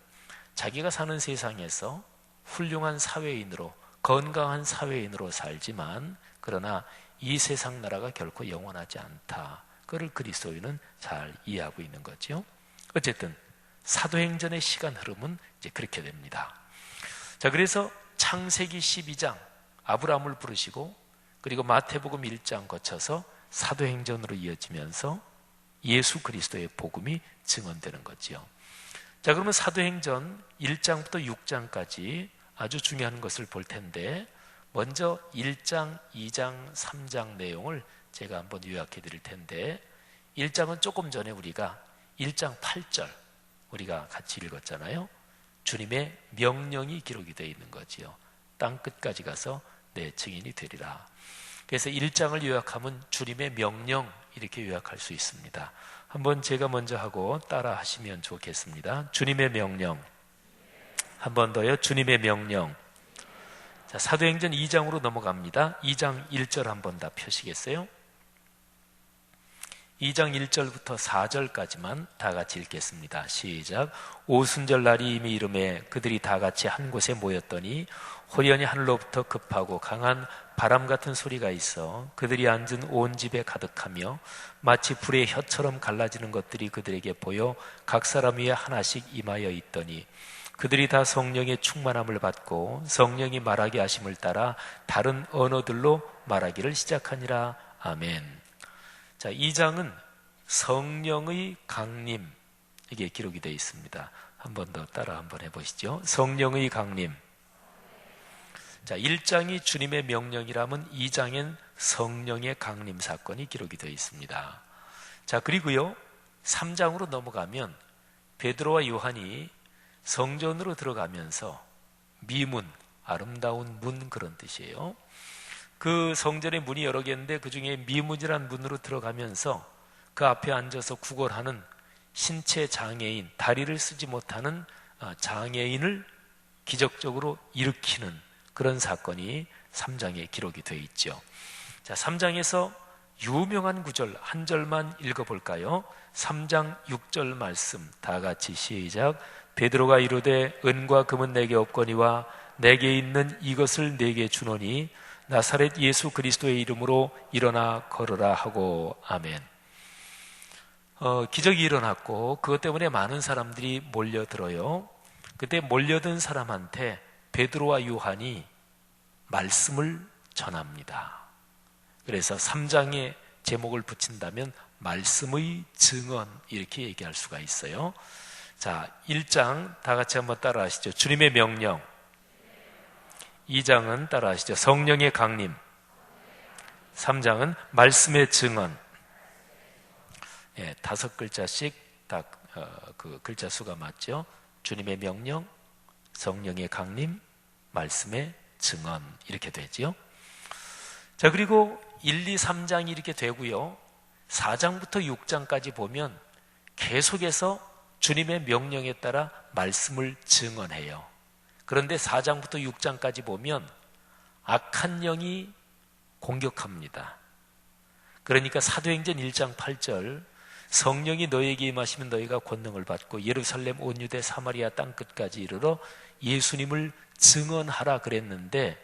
자기가 사는 세상에서 훌륭한 사회인으로, 건강한 사회인으로 살지만 그러나 이 세상 나라가 결코 영원하지 않다. 그걸 그리스도인은 잘 이해하고 있는 거죠. 어쨌든 사도행전의 시간 흐름은 이제 그렇게 됩니다. 자, 그래서 창세기 12장 아브라함을 부르시고 그리고 마태복음 1장 거쳐서 사도행전으로 이어지면서 예수 그리스도의 복음이 증언되는 거지요. 자, 그러면 사도행전 1장부터 6장까지 아주 중요한 것을 볼 텐데 먼저 1장, 2장, 3장 내용을 제가 한번 요약해 드릴 텐데 1장은 조금 전에 우리가 1장 8절 우리가 같이 읽었잖아요. 주님의 명령이 기록이 되어 있는 거지요. 땅 끝까지 가서 내 증인이 되리라. 그래서 1장을 요약하면 주님의 명령 이렇게 요약할 수 있습니다. 한번 제가 먼저 하고 따라 하시면 좋겠습니다. 주님의 명령. 한 번 더요. 주님의 명령. 자, 사도행전 2장으로 넘어갑니다. 2장 1절 한번 다 펴시겠어요? 2장 1절부터 4절까지만 다 같이 읽겠습니다. 시작. 오순절 날이 이미 이르매 그들이 다 같이 한 곳에 모였더니 호련히 하늘로부터 급하고 강한 바람 같은 소리가 있어 그들이 앉은 온 집에 가득하며 마치 불의 혀처럼 갈라지는 것들이 그들에게 보여 각 사람 위에 하나씩 임하여 있더니 그들이 다 성령의 충만함을 받고 성령이 말하게 하심을 따라 다른 언어들로 말하기를 시작하니라. 아멘. 자, 2장은 성령의 강림 이게 기록이 되어 있습니다. 한 번 더 따라 한번 해보시죠. 성령의 강림. 자, 1장이 주님의 명령이라면 2장엔 성령의 강림 사건이 기록이 되어 있습니다. 자, 그리고요 3장으로 넘어가면 베드로와 요한이 성전으로 들어가면서 미문, 아름다운 문 그런 뜻이에요. 그 성전의 문이 여러 개인데 그 중에 미문이라는 문으로 들어가면서 그 앞에 앉아서 구걸하는 신체 장애인, 다리를 쓰지 못하는 장애인을 기적적으로 일으키는 그런 사건이 3장에 기록이 되어 있죠. 자, 3장에서 유명한 구절 한 절만 읽어볼까요? 3장 6절 말씀 다 같이 시작. 베드로가 이르되 은과 금은 내게 없거니와 내게 있는 이것을 내게 주노니 나사렛 예수 그리스도의 이름으로 일어나 걸으라 하고. 아멘. 기적이 일어났고 그것 때문에 많은 사람들이 몰려들어요. 그때 몰려든 사람한테 베드로와 요한이 말씀을 전합니다. 그래서 3장에 제목을 붙인다면 말씀의 증언 이렇게 얘기할 수가 있어요. 자, 1장 다 같이 한번 따라 하시죠. 주님의 명령. 2장은 따라 하시죠. 성령의 강림. 3장은 말씀의 증언. 예, 5글자씩 딱 그 글자 수가 맞죠. 주님의 명령, 성령의 강림, 말씀의 증언 이렇게 되죠. 자, 그리고 1, 2, 3장이 이렇게 되고요. 4장부터 6장까지 보면 계속해서 주님의 명령에 따라 말씀을 증언해요. 그런데 4장부터 6장까지 보면 악한 영이 공격합니다. 그러니까 사도행전 1장 8절 성령이 너에게 임하시면 너희가 권능을 받고 예루살렘 온 유대 사마리아 땅끝까지 이르러 예수님을 증언하라 그랬는데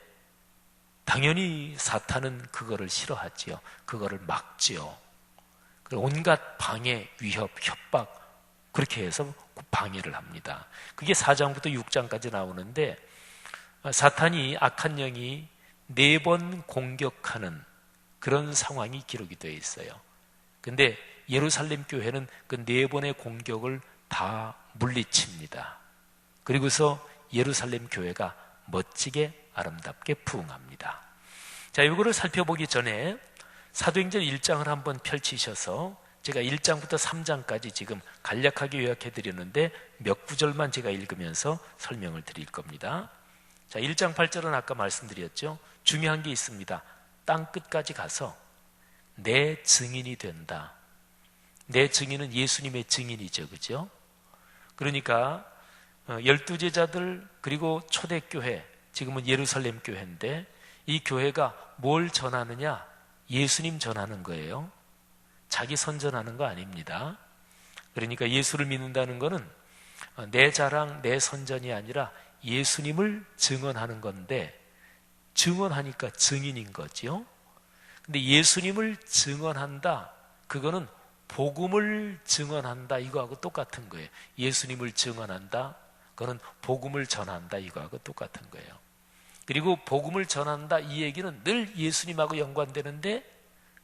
당연히 사탄은 그거를 싫어하지요. 그거를 막지요. 온갖 방해, 위협, 협박 그렇게 해서 방해를 합니다. 그게 4장부터 6장까지 나오는데 사탄이 악한 영이 4번 공격하는 그런 상황이 기록이 되어 있어요. 근데 예루살렘 교회는 그 4번의 공격을 다 물리칩니다. 그리고서 예루살렘 교회가 멋지게 아름답게 부흥합니다. 자, 이거를 살펴보기 전에 사도행전 1장을 한번 펼치셔서 제가 1장부터 3장까지 지금 간략하게 요약해 드렸는데 몇 구절만 제가 읽으면서 설명을 드릴 겁니다. 자, 1장 8절은 아까 말씀드렸죠. 중요한 게 있습니다. 땅 끝까지 가서 내 증인이 된다. 내 증인은 예수님의 증인이죠. 그죠? 그러니까 12제자들 그리고 초대교회 지금은 예루살렘 교회인데 이 교회가 뭘 전하느냐? 예수님 전하는 거예요. 자기 선전하는 거 아닙니다. 그러니까 예수를 믿는다는 것은 내 자랑, 내 선전이 아니라 예수님을 증언하는 건데 증언하니까 증인인 거죠. 근데 예수님을 증언한다. 그거는 복음을 증언한다. 이거하고 똑같은 거예요. 예수님을 증언한다. 그거는 복음을 전한다. 이거하고 똑같은 거예요. 그리고 복음을 전한다. 이 얘기는 늘 예수님하고 연관되는데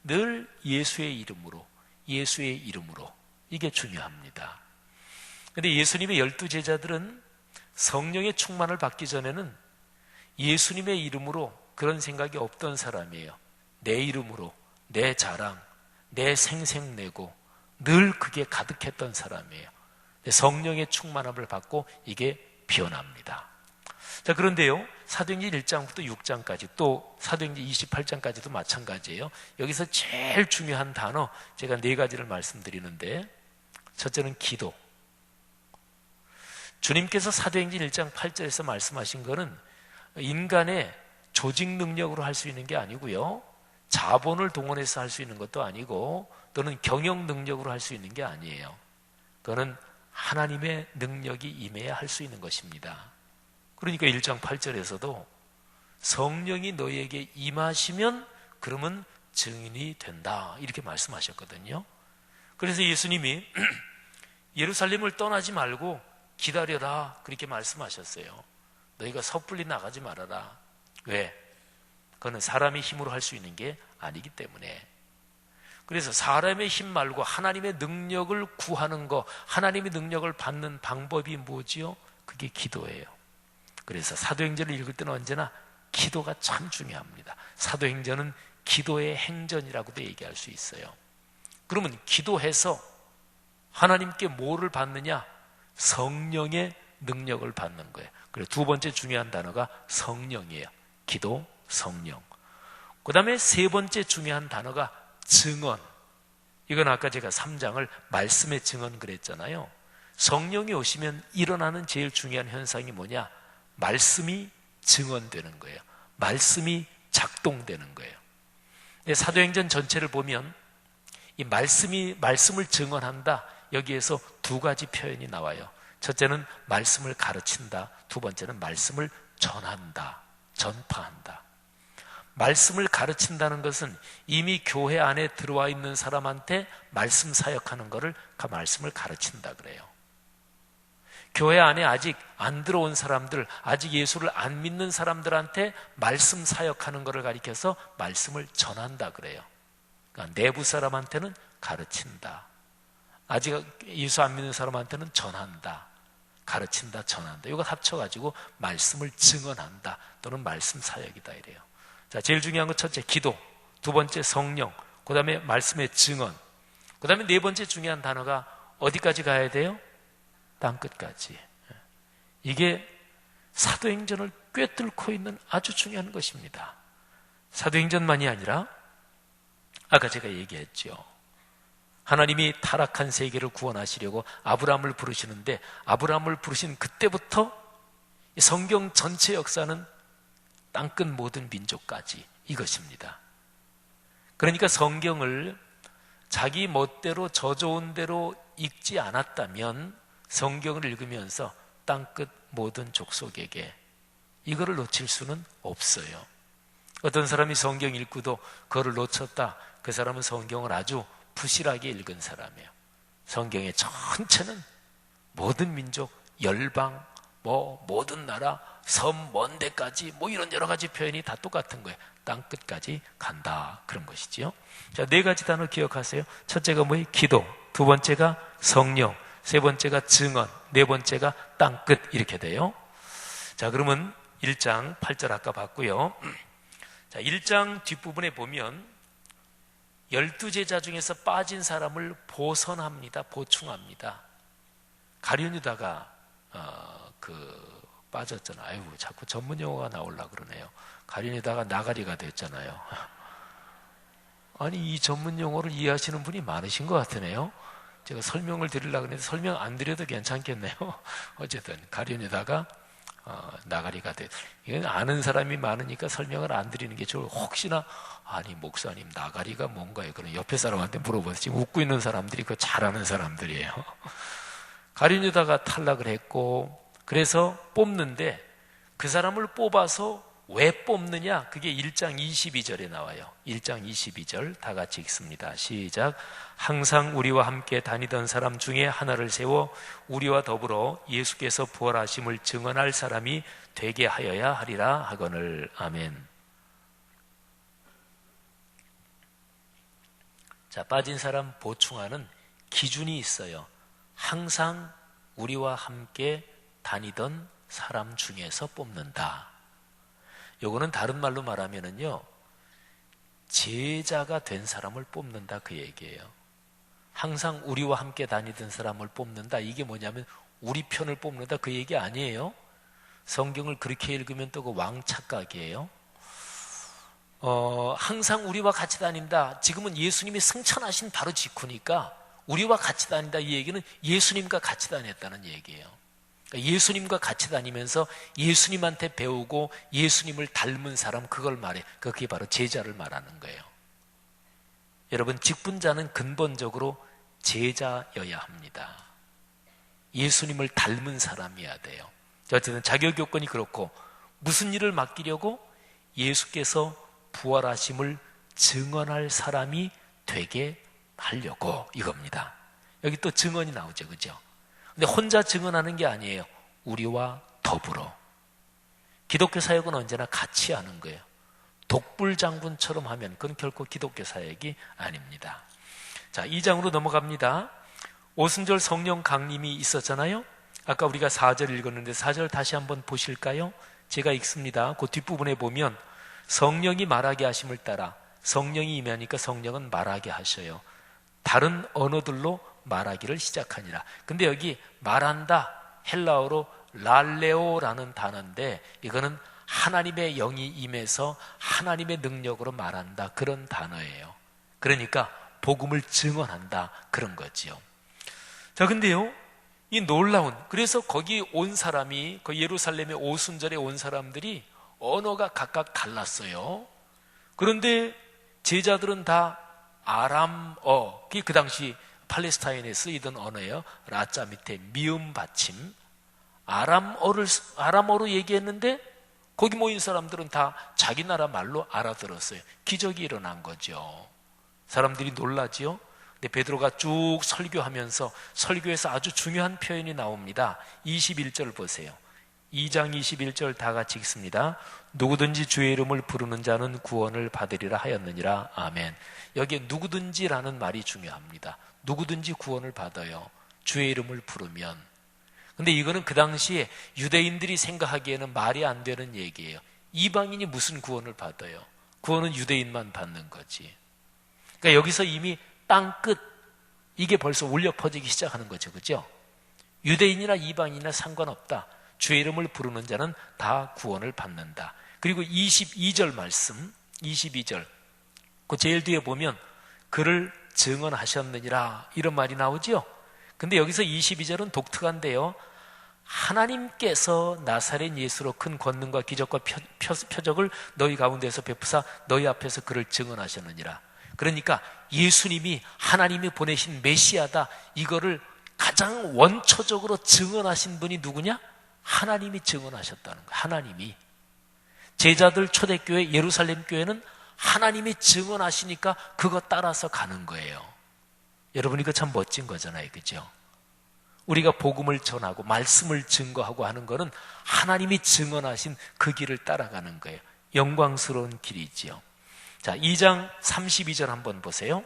늘 예수의 이름으로, 예수의 이름으로. 이게 중요합니다. 근데 예수님의 12제자들은 성령의 충만을 받기 전에는 예수님의 이름으로 그런 생각이 없던 사람이에요. 내 이름으로, 내 자랑, 내 생색내고 늘 그게 가득했던 사람이에요. 성령의 충만함을 받고 이게 변합니다. 자, 그런데요, 사도행전 1장부터 6장까지 또 사도행전 28장까지도 마찬가지예요. 여기서 제일 중요한 단어 제가 4가지를 말씀드리는데, 첫째는 기도. 주님께서 사도행전 1장 8절에서 말씀하신 거는 인간의 조직 능력으로 할 수 있는 게 아니고요, 자본을 동원해서 할 수 있는 것도 아니고, 또는 경영 능력으로 할 수 있는 게 아니에요. 그거는 하나님의 능력이 임해야 할 수 있는 것입니다. 그러니까 1장 8절에서도 성령이 너희에게 임하시면 그러면 증인이 된다, 이렇게 말씀하셨거든요. 그래서 예수님이 예루살렘을 떠나지 말고 기다려라, 그렇게 말씀하셨어요. 너희가 섣불리 나가지 말아라. 왜? 그거는 사람의 힘으로 할 수 있는 게 아니기 때문에. 그래서 사람의 힘 말고 하나님의 능력을 구하는 것, 하나님의 능력을 받는 방법이 뭐지요? 그게 기도예요. 그래서 사도행전을 읽을 때는 언제나 기도가 참 중요합니다. 사도행전은 기도의 행전이라고도 얘기할 수 있어요. 그러면 기도해서 하나님께 뭐를 받느냐? 성령의 능력을 받는 거예요. 그리고 두 번째 중요한 단어가 성령이에요. 기도, 성령. 그 다음에 세 번째 중요한 단어가 증언. 이건 아까 제가 3장을 말씀의 증언 그랬잖아요. 성령이 오시면 일어나는 제일 중요한 현상이 뭐냐? 말씀이 증언되는 거예요. 말씀이 작동되는 거예요. 사도행전 전체를 보면 이 말씀을 증언한다, 여기에서 2가지 표현이 나와요. 첫째는 말씀을 가르친다, 두 번째는 말씀을 전한다, 전파한다. 말씀을 가르친다는 것은 이미 교회 안에 들어와 있는 사람한테 말씀 사역하는 것을 그 말씀을 가르친다 그래요. 교회 안에 아직 안 들어온 사람들, 아직 예수를 안 믿는 사람들한테 말씀 사역하는 것을 가리켜서 말씀을 전한다 그래요. 그러니까 내부 사람한테는 가르친다, 아직 예수 안 믿는 사람한테는 전한다, 가르친다, 전한다. 이거 합쳐가지고 말씀을 증언한다 또는 말씀 사역이다 이래요. 자, 제일 중요한 건 첫째 기도, 두 번째 성령, 그 다음에 말씀의 증언, 그 다음에 네 번째 중요한 단어가 어디까지 가야 돼요? 땅끝까지. 이게 사도행전을 꿰뚫고 있는 아주 중요한 것입니다. 사도행전만이 아니라 아까 제가 얘기했죠. 하나님이 타락한 세계를 구원하시려고 아브라함을 부르시는데, 아브라함을 부르신 그때부터 성경 전체 역사는 땅끝 모든 민족까지 이것입니다. 그러니까 성경을 자기 멋대로 저 좋은 대로 읽지 않았다면 성경을 읽으면서 땅끝 모든 족속에게 이거를 놓칠 수는 없어요. 어떤 사람이 성경 읽고도 그거를 놓쳤다, 그 사람은 성경을 아주 부실하게 읽은 사람이에요. 성경의 전체는 모든 민족, 열방, 모든 나라, 섬 먼 데까지 이런 여러 가지 표현이 다 똑같은 거예요. 땅끝까지 간다, 그런 것이지요. 자, 4가지 단어 기억하세요. 첫째가 뭐예요? 기도, 두 번째가 성령, 세 번째가 증언, 네 번째가 땅끝, 이렇게 돼요. 자, 그러면 1장 8절 아까 봤고요. 자, 1장 뒷부분에 보면 12제자 중에서 빠진 사람을 보선합니다. 보충합니다. 가룟 유다가 빠졌잖아요. 아이고, 자꾸 전문 용어가 나오려고 그러네요. 가룟 유다가 나가리가 됐잖아요. 아니, 이 전문 용어를 이해하시는 분이 많으신 것 같으네요. 제가 설명을 드리려고 했는데 설명 안 드려도 괜찮겠네요. 어쨌든 가룟 유다가 나가리가 됐. 이건 아는 사람이 많으니까 설명을 안 드리는 게 좋을. 혹시나 아니 목사님 나가리가 뭔가요? 그럼 옆에 사람한테 물어보세요. 지금 웃고 있는 사람들이 그거 잘 아는 사람들이에요. 가룟 유다가 탈락을 했고, 그래서 뽑는데 그 사람을 뽑아서 왜 뽑느냐? 그게 1장 22절에 나와요. 1장 22절 다 같이 읽습니다. 시작. 항상 우리와 함께 다니던 사람 중에 하나를 세워 우리와 더불어 예수께서 부활하심을 증언할 사람이 되게 하여야 하리라 하거늘. 아멘. 자, 빠진 사람 보충하는 기준이 있어요. 항상 우리와 함께 다니던 사람 중에서 뽑는다. 요거는 다른 말로 말하면은요, 제자가 된 사람을 뽑는다 그 얘기예요. 항상 우리와 함께 다니던 사람을 뽑는다. 이게 뭐냐면 우리 편을 뽑는다 그 얘기 아니에요. 성경을 그렇게 읽으면 또 그 왕착각이에요. 항상 우리와 같이 다닌다. 지금은 예수님이 승천하신 바로 직후니까 우리와 같이 다닌다 이 얘기는 예수님과 같이 다녔다는 얘기예요. 그러니까 예수님과 같이 다니면서 예수님한테 배우고 예수님을 닮은 사람, 그걸 말해. 그게 바로 제자를 말하는 거예요. 여러분, 직분자는 근본적으로 제자여야 합니다. 예수님을 닮은 사람이어야 돼요. 어쨌든 자격 요건이 그렇고, 무슨 일을 맡기려고? 예수께서 부활하심을 증언할 사람이 되게 하려고, 이겁니다. 여기 또 증언이 나오죠, 그죠? 근데 혼자 증언하는 게 아니에요. 우리와 더불어. 기독교 사역은 언제나 같이 하는 거예요. 독불장군처럼 하면 그건 결코 기독교 사역이 아닙니다. 자, 2장으로 넘어갑니다. 오순절 성령 강림이 있었잖아요. 아까 우리가 4절 읽었는데 4절 다시 한번 보실까요? 제가 읽습니다. 그 뒷부분에 보면 성령이 말하게 하심을 따라, 성령이 임하니까 성령은 말하게 하셔요. 다른 언어들로 말하기를 시작하니라. 근데 여기 말한다, 헬라어로 랄레오라는 단어인데, 이거는 하나님의 영이 임해서 하나님의 능력으로 말한다, 그런 단어예요. 그러니까 복음을 증언한다, 그런 거지요. 자, 근데요, 이 놀라운, 그래서 거기 온 사람이, 그 예루살렘의 오순절에 온 사람들이 언어가 각각 달랐어요. 그런데 제자들은 다 아람어, 그게 그 당시 팔레스타인에 쓰이던 언어예요. 라자 밑에 미음 받침, 아람어로 얘기했는데 거기 모인 사람들은 다 자기 나라 말로 알아들었어요. 기적이 일어난 거죠. 사람들이 놀라지요. 근데 베드로가 쭉 설교하면서, 설교에서 아주 중요한 표현이 나옵니다. 21절 보세요. 2장 21절 다 같이 읽습니다. 누구든지 주의 이름을 부르는 자는 구원을 받으리라 하였느니라. 아멘. 여기에 누구든지라는 말이 중요합니다. 누구든지 구원을 받아요. 주의 이름을 부르면. 근데 이거는 그 당시에 유대인들이 생각하기에는 말이 안 되는 얘기예요. 이방인이 무슨 구원을 받아요? 구원은 유대인만 받는 거지. 그러니까 여기서 이미 땅끝, 이게 벌써 울려 퍼지기 시작하는 거죠. 그죠? 유대인이나 이방인이나 상관없다. 주의 이름을 부르는 자는 다 구원을 받는다. 그리고 22절 말씀, 22절. 그 제일 뒤에 보면 그를 증언하셨느니라, 이런 말이 나오죠. 근데 여기서 22절은 독특한데요. 하나님께서 나사렛 예수로 큰 권능과 기적과 표적을 너희 가운데서 베푸사 너희 앞에서 그를 증언하셨느니라. 그러니까 예수님이 하나님이 보내신 메시아다, 이거를 가장 원초적으로 증언하신 분이 누구냐? 하나님이 증언하셨다는 거예요. 하나님이. 제자들 초대교회 예루살렘 교회는 하나님이 증언하시니까 그거 따라서 가는 거예요. 여러분, 이거 참 멋진 거잖아요. 그죠? 우리가 복음을 전하고 말씀을 증거하고 하는 거는 하나님이 증언하신 그 길을 따라가는 거예요. 영광스러운 길이지요. 자, 2장 32절 한번 보세요.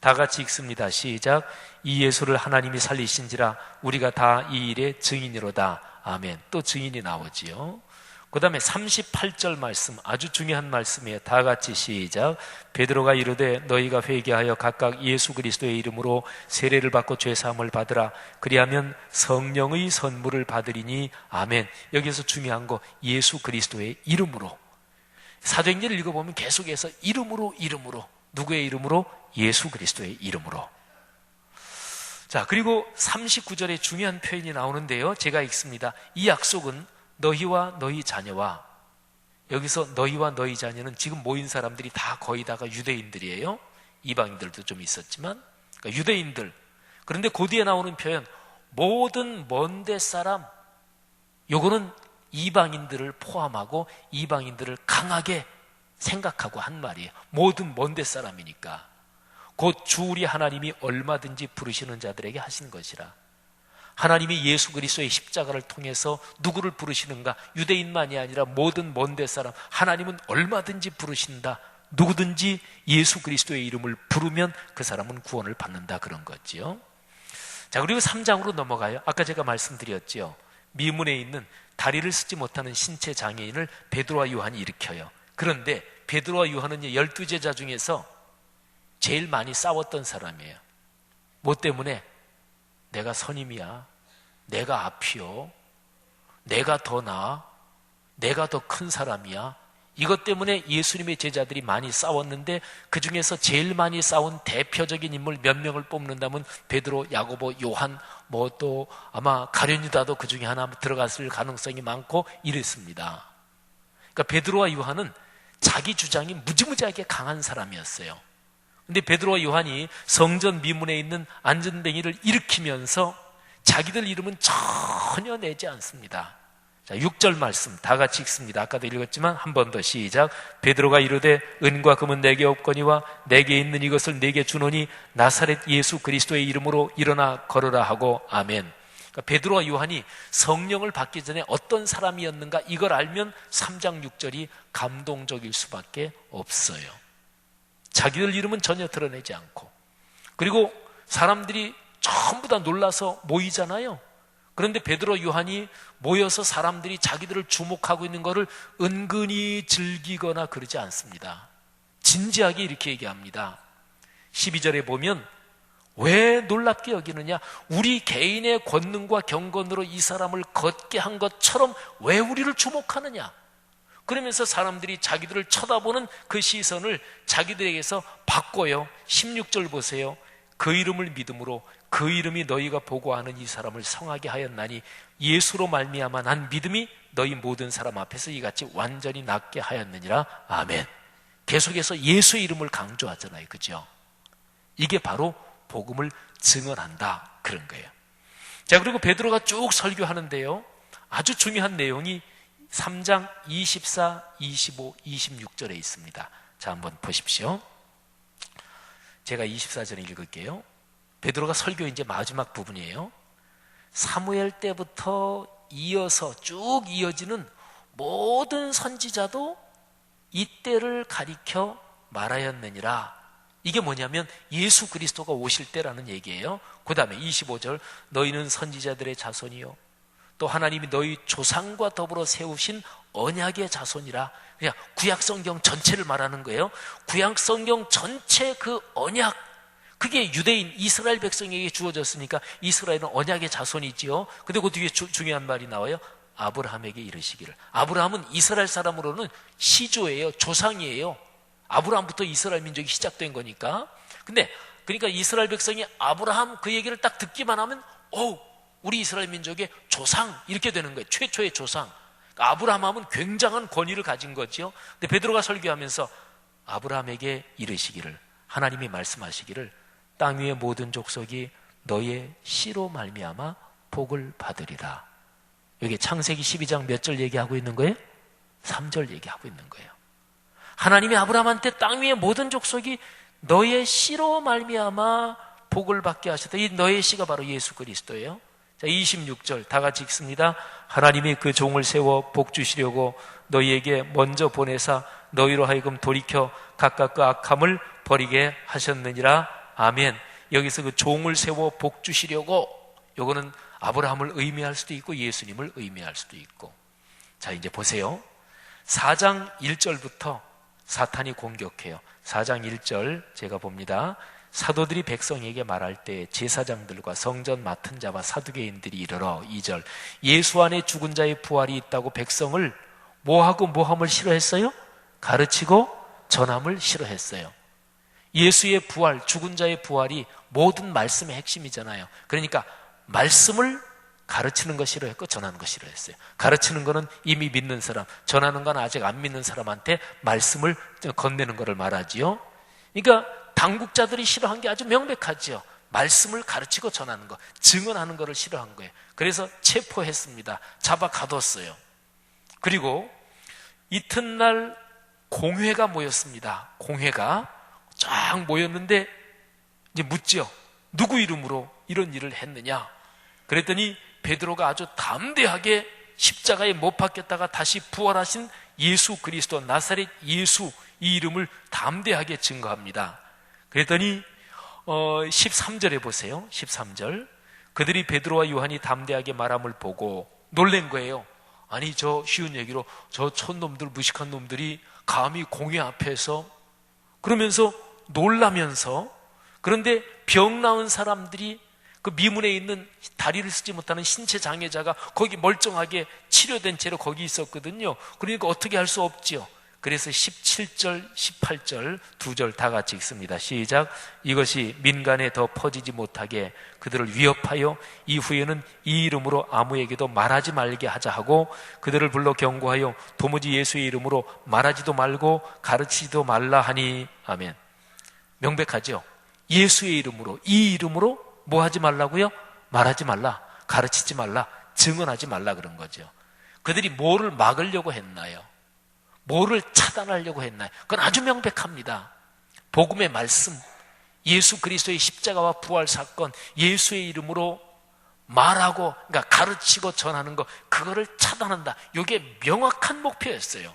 다 같이 읽습니다. 시작. 이 예수를 하나님이 살리신지라 우리가 다 이 일의 증인이로다. 아멘. 또 증인이 나오지요. 그 다음에 38절 말씀, 아주 중요한 말씀이에요. 다 같이 시작. 베드로가 이르되 너희가 회개하여 각각 예수 그리스도의 이름으로 세례를 받고 죄사함을 받으라. 그리하면 성령의 선물을 받으리니. 아멘. 여기서 중요한 거, 예수 그리스도의 이름으로. 사도행전을 읽어보면 계속해서 이름으로, 누구의 이름으로? 예수 그리스도의 이름으로. 자, 그리고 39절에 중요한 표현이 나오는데요. 제가 읽습니다. 이 약속은 너희와 너희 자녀와, 여기서 너희와 너희 자녀는 지금 모인 사람들이 다 거의 다가 유대인들이에요. 이방인들도 좀 있었지만, 그러니까 유대인들. 그런데 그 뒤에 나오는 표현, 모든 먼데 사람, 요거는 이방인들을 포함하고 이방인들을 강하게 생각하고 한 말이에요. 모든 먼데 사람이니까. 곧 주 우리 하나님이 얼마든지 부르시는 자들에게 하신 것이라. 하나님이 예수 그리스도의 십자가를 통해서 누구를 부르시는가? 유대인만이 아니라 모든 먼데 사람, 하나님은 얼마든지 부르신다. 누구든지 예수 그리스도의 이름을 부르면 그 사람은 구원을 받는다, 그런 거지요. 자, 그리고 3장으로 넘어가요. 아까 제가 말씀드렸죠. 미문에 있는 다리를 쓰지 못하는 신체 장애인을 베드로와 요한이 일으켜요. 그런데 베드로와 요한은 12제자 중에서 제일 많이 싸웠던 사람이에요. 뭐 때문에? 내가 선임이야, 내가 앞이요, 내가 더 나아, 내가 더 큰 사람이야. 이것 때문에 예수님의 제자들이 많이 싸웠는데 그 중에서 제일 많이 싸운 대표적인 인물 몇 명을 뽑는다면 베드로, 야고보, 요한, 뭐 또 아마 가룟유다도 그 중에 하나 들어갔을 가능성이 많고 이랬습니다. 그러니까 베드로와 요한은 자기 주장이 무지무지하게 강한 사람이었어요. 근데 베드로와 요한이 성전 미문에 있는 안전뱅이를 일으키면서 자기들 이름은 전혀 내지 않습니다. 자, 6절 말씀 다 같이 읽습니다. 아까도 읽었지만 한 번 더 시작. 베드로가 이르되 은과 금은 내게 없거니와 내게 있는 이것을 내게 주노니 나사렛 예수 그리스도의 이름으로 일어나 걸으라 하고 아멘. 그러니까 베드로와 요한이 성령을 받기 전에 어떤 사람이었는가 이걸 알면 3장 6절이 감동적일 수밖에 없어요. 자기들 이름은 전혀 드러내지 않고, 그리고 사람들이 전부 다 놀라서 모이잖아요. 그런데 베드로, 요한이 모여서 사람들이 자기들을 주목하고 있는 것을 은근히 즐기거나 그러지 않습니다. 진지하게 이렇게 얘기합니다. 12절에 보면 왜 놀랍게 여기느냐? 우리 개인의 권능과 경건으로 이 사람을 걷게 한 것처럼 왜 우리를 주목하느냐? 그러면서 사람들이 자기들을 쳐다보는 그 시선을 자기들에게서 바꿔요. 16절 보세요. 그 이름을 믿음으로 그 이름이 너희가 보고 아는 이 사람을 성하게 하였나니 예수로 말미암아 난 믿음이 너희 모든 사람 앞에서 이같이 완전히 낫게 하였느니라. 아멘. 계속해서 예수의 이름을 강조하잖아요. 그죠? 이게 바로 복음을 증언한다, 그런 거예요. 자, 그리고 베드로가 쭉 설교하는데요, 아주 중요한 내용이 3장 24, 25, 26절에 있습니다. 자, 한번 보십시오. 제가 24절을 읽을게요. 베드로가 설교 이제 마지막 부분이에요. 사무엘 때부터 이어서 쭉 이어지는 모든 선지자도 이때를 가리켜 말하였느니라. 이게 뭐냐면 예수 그리스도가 오실 때라는 얘기예요. 그 다음에 25절, 너희는 선지자들의 자손이요 또 하나님이 너희 조상과 더불어 세우신 언약의 자손이라. 그냥 구약성경 전체를 말하는 거예요. 구약성경 전체 그 언약, 그게 유대인 이스라엘 백성에게 주어졌으니까 이스라엘은 언약의 자손이지요. 근데 그 뒤에 중요한 말이 나와요. 아브라함에게 이르시기를. 아브라함은 이스라엘 사람으로는 시조예요, 조상이에요. 아브라함부터 이스라엘 민족이 시작된 거니까. 근데 그러니까 이스라엘 백성이 아브라함 그 얘기를 딱 듣기만 하면 우리 이스라엘 민족의 조상 이렇게 되는 거예요. 최초의 조상. 그러니까 아브라함 하면 굉장한 권위를 가진 거죠. 근데 베드로가 설교하면서 아브라함에게 이르시기를, 하나님이 말씀하시기를 땅 위의 모든 족속이 너의 씨로 말미암아 복을 받으리라. 여기 창세기 12장 몇 절 얘기하고 있는 거예요? 3절 얘기하고 있는 거예요. 하나님이 아브라함한테 땅 위의 모든 족속이 너의 씨로 말미암아 복을 받게 하셨다. 이 너의 씨가 바로 예수 그리스도예요. 자, 26절 다 같이 읽습니다. 하나님이 그 종을 세워 복 주시려고 너희에게 먼저 보내사 너희로 하여금 돌이켜 각각 그 악함을 버리게 하셨느니라. 아멘. 여기서 그 종을 세워 복 주시려고, 요거는 아브라함을 의미할 수도 있고 예수님을 의미할 수도 있고. 자, 이제 보세요. 4장 1절부터 사탄이 공격해요. 4장 1절 제가 봅니다. 사도들이 백성에게 말할 때 제사장들과 성전 맡은 자와 사두개인들이 이르러 2절 예수 안에 죽은 자의 부활이 있다고 백성을 뭐하고 모함을 싫어했어요? 가르치고 전함을 싫어했어요. 예수의 부활, 죽은 자의 부활이 모든 말씀의 핵심이잖아요. 그러니까 말씀을 가르치는 거 싫어했고 전하는 거 싫어했어요. 가르치는 거는 이미 믿는 사람, 전하는 건 아직 안 믿는 사람한테 말씀을 건네는 거를 말하지요. 그러니까 당국자들이 싫어한 게 아주 명백하죠. 말씀을 가르치고 전하는 거, 증언하는 거를 싫어한 거예요. 그래서 체포했습니다. 잡아 가뒀어요. 그리고 이튿날 공회가 모였습니다. 공회가 쫙 모였는데 이제 묻죠. 누구 이름으로 이런 일을 했느냐? 그랬더니 베드로가 아주 담대하게 십자가에 못 박혔다가 다시 부활하신 예수 그리스도 나사렛 예수, 이 이름을 담대하게 증거합니다. 그랬더니 13절에 보세요. 13절 그들이 베드로와 요한이 담대하게 말함을 보고 놀란 거예요. 아니 저 쉬운 얘기로 저 촌놈들 무식한 놈들이 감히 공회 앞에서 그러면서 놀라면서 그런데 병 나은 사람들이 그 미문에 있는 다리를 쓰지 못하는 신체 장애자가 거기 멀쩡하게 치료된 채로 거기 있었거든요. 그러니까 어떻게 할 수 없지요. 그래서 17절, 18절 두 절 다 같이 읽습니다. 시작. 이것이 민간에 더 퍼지지 못하게 그들을 위협하여 이후에는 이 이름으로 아무에게도 말하지 말게 하자 하고 그들을 불러 경고하여 도무지 예수의 이름으로 말하지도 말고 가르치지도 말라 하니. 아멘. 명백하죠. 예수의 이름으로, 이 이름으로 뭐 하지 말라고요? 말하지 말라, 가르치지 말라, 증언하지 말라 그런 거죠. 그들이 뭐를 막으려고 했나요? 뭐를 차단하려고 했나요? 그건 아주 명백합니다. 복음의 말씀, 예수 그리스도의 십자가와 부활 사건, 예수의 이름으로 말하고, 그러니까 가르치고 전하는 거, 그거를 차단한다. 이게 명확한 목표였어요.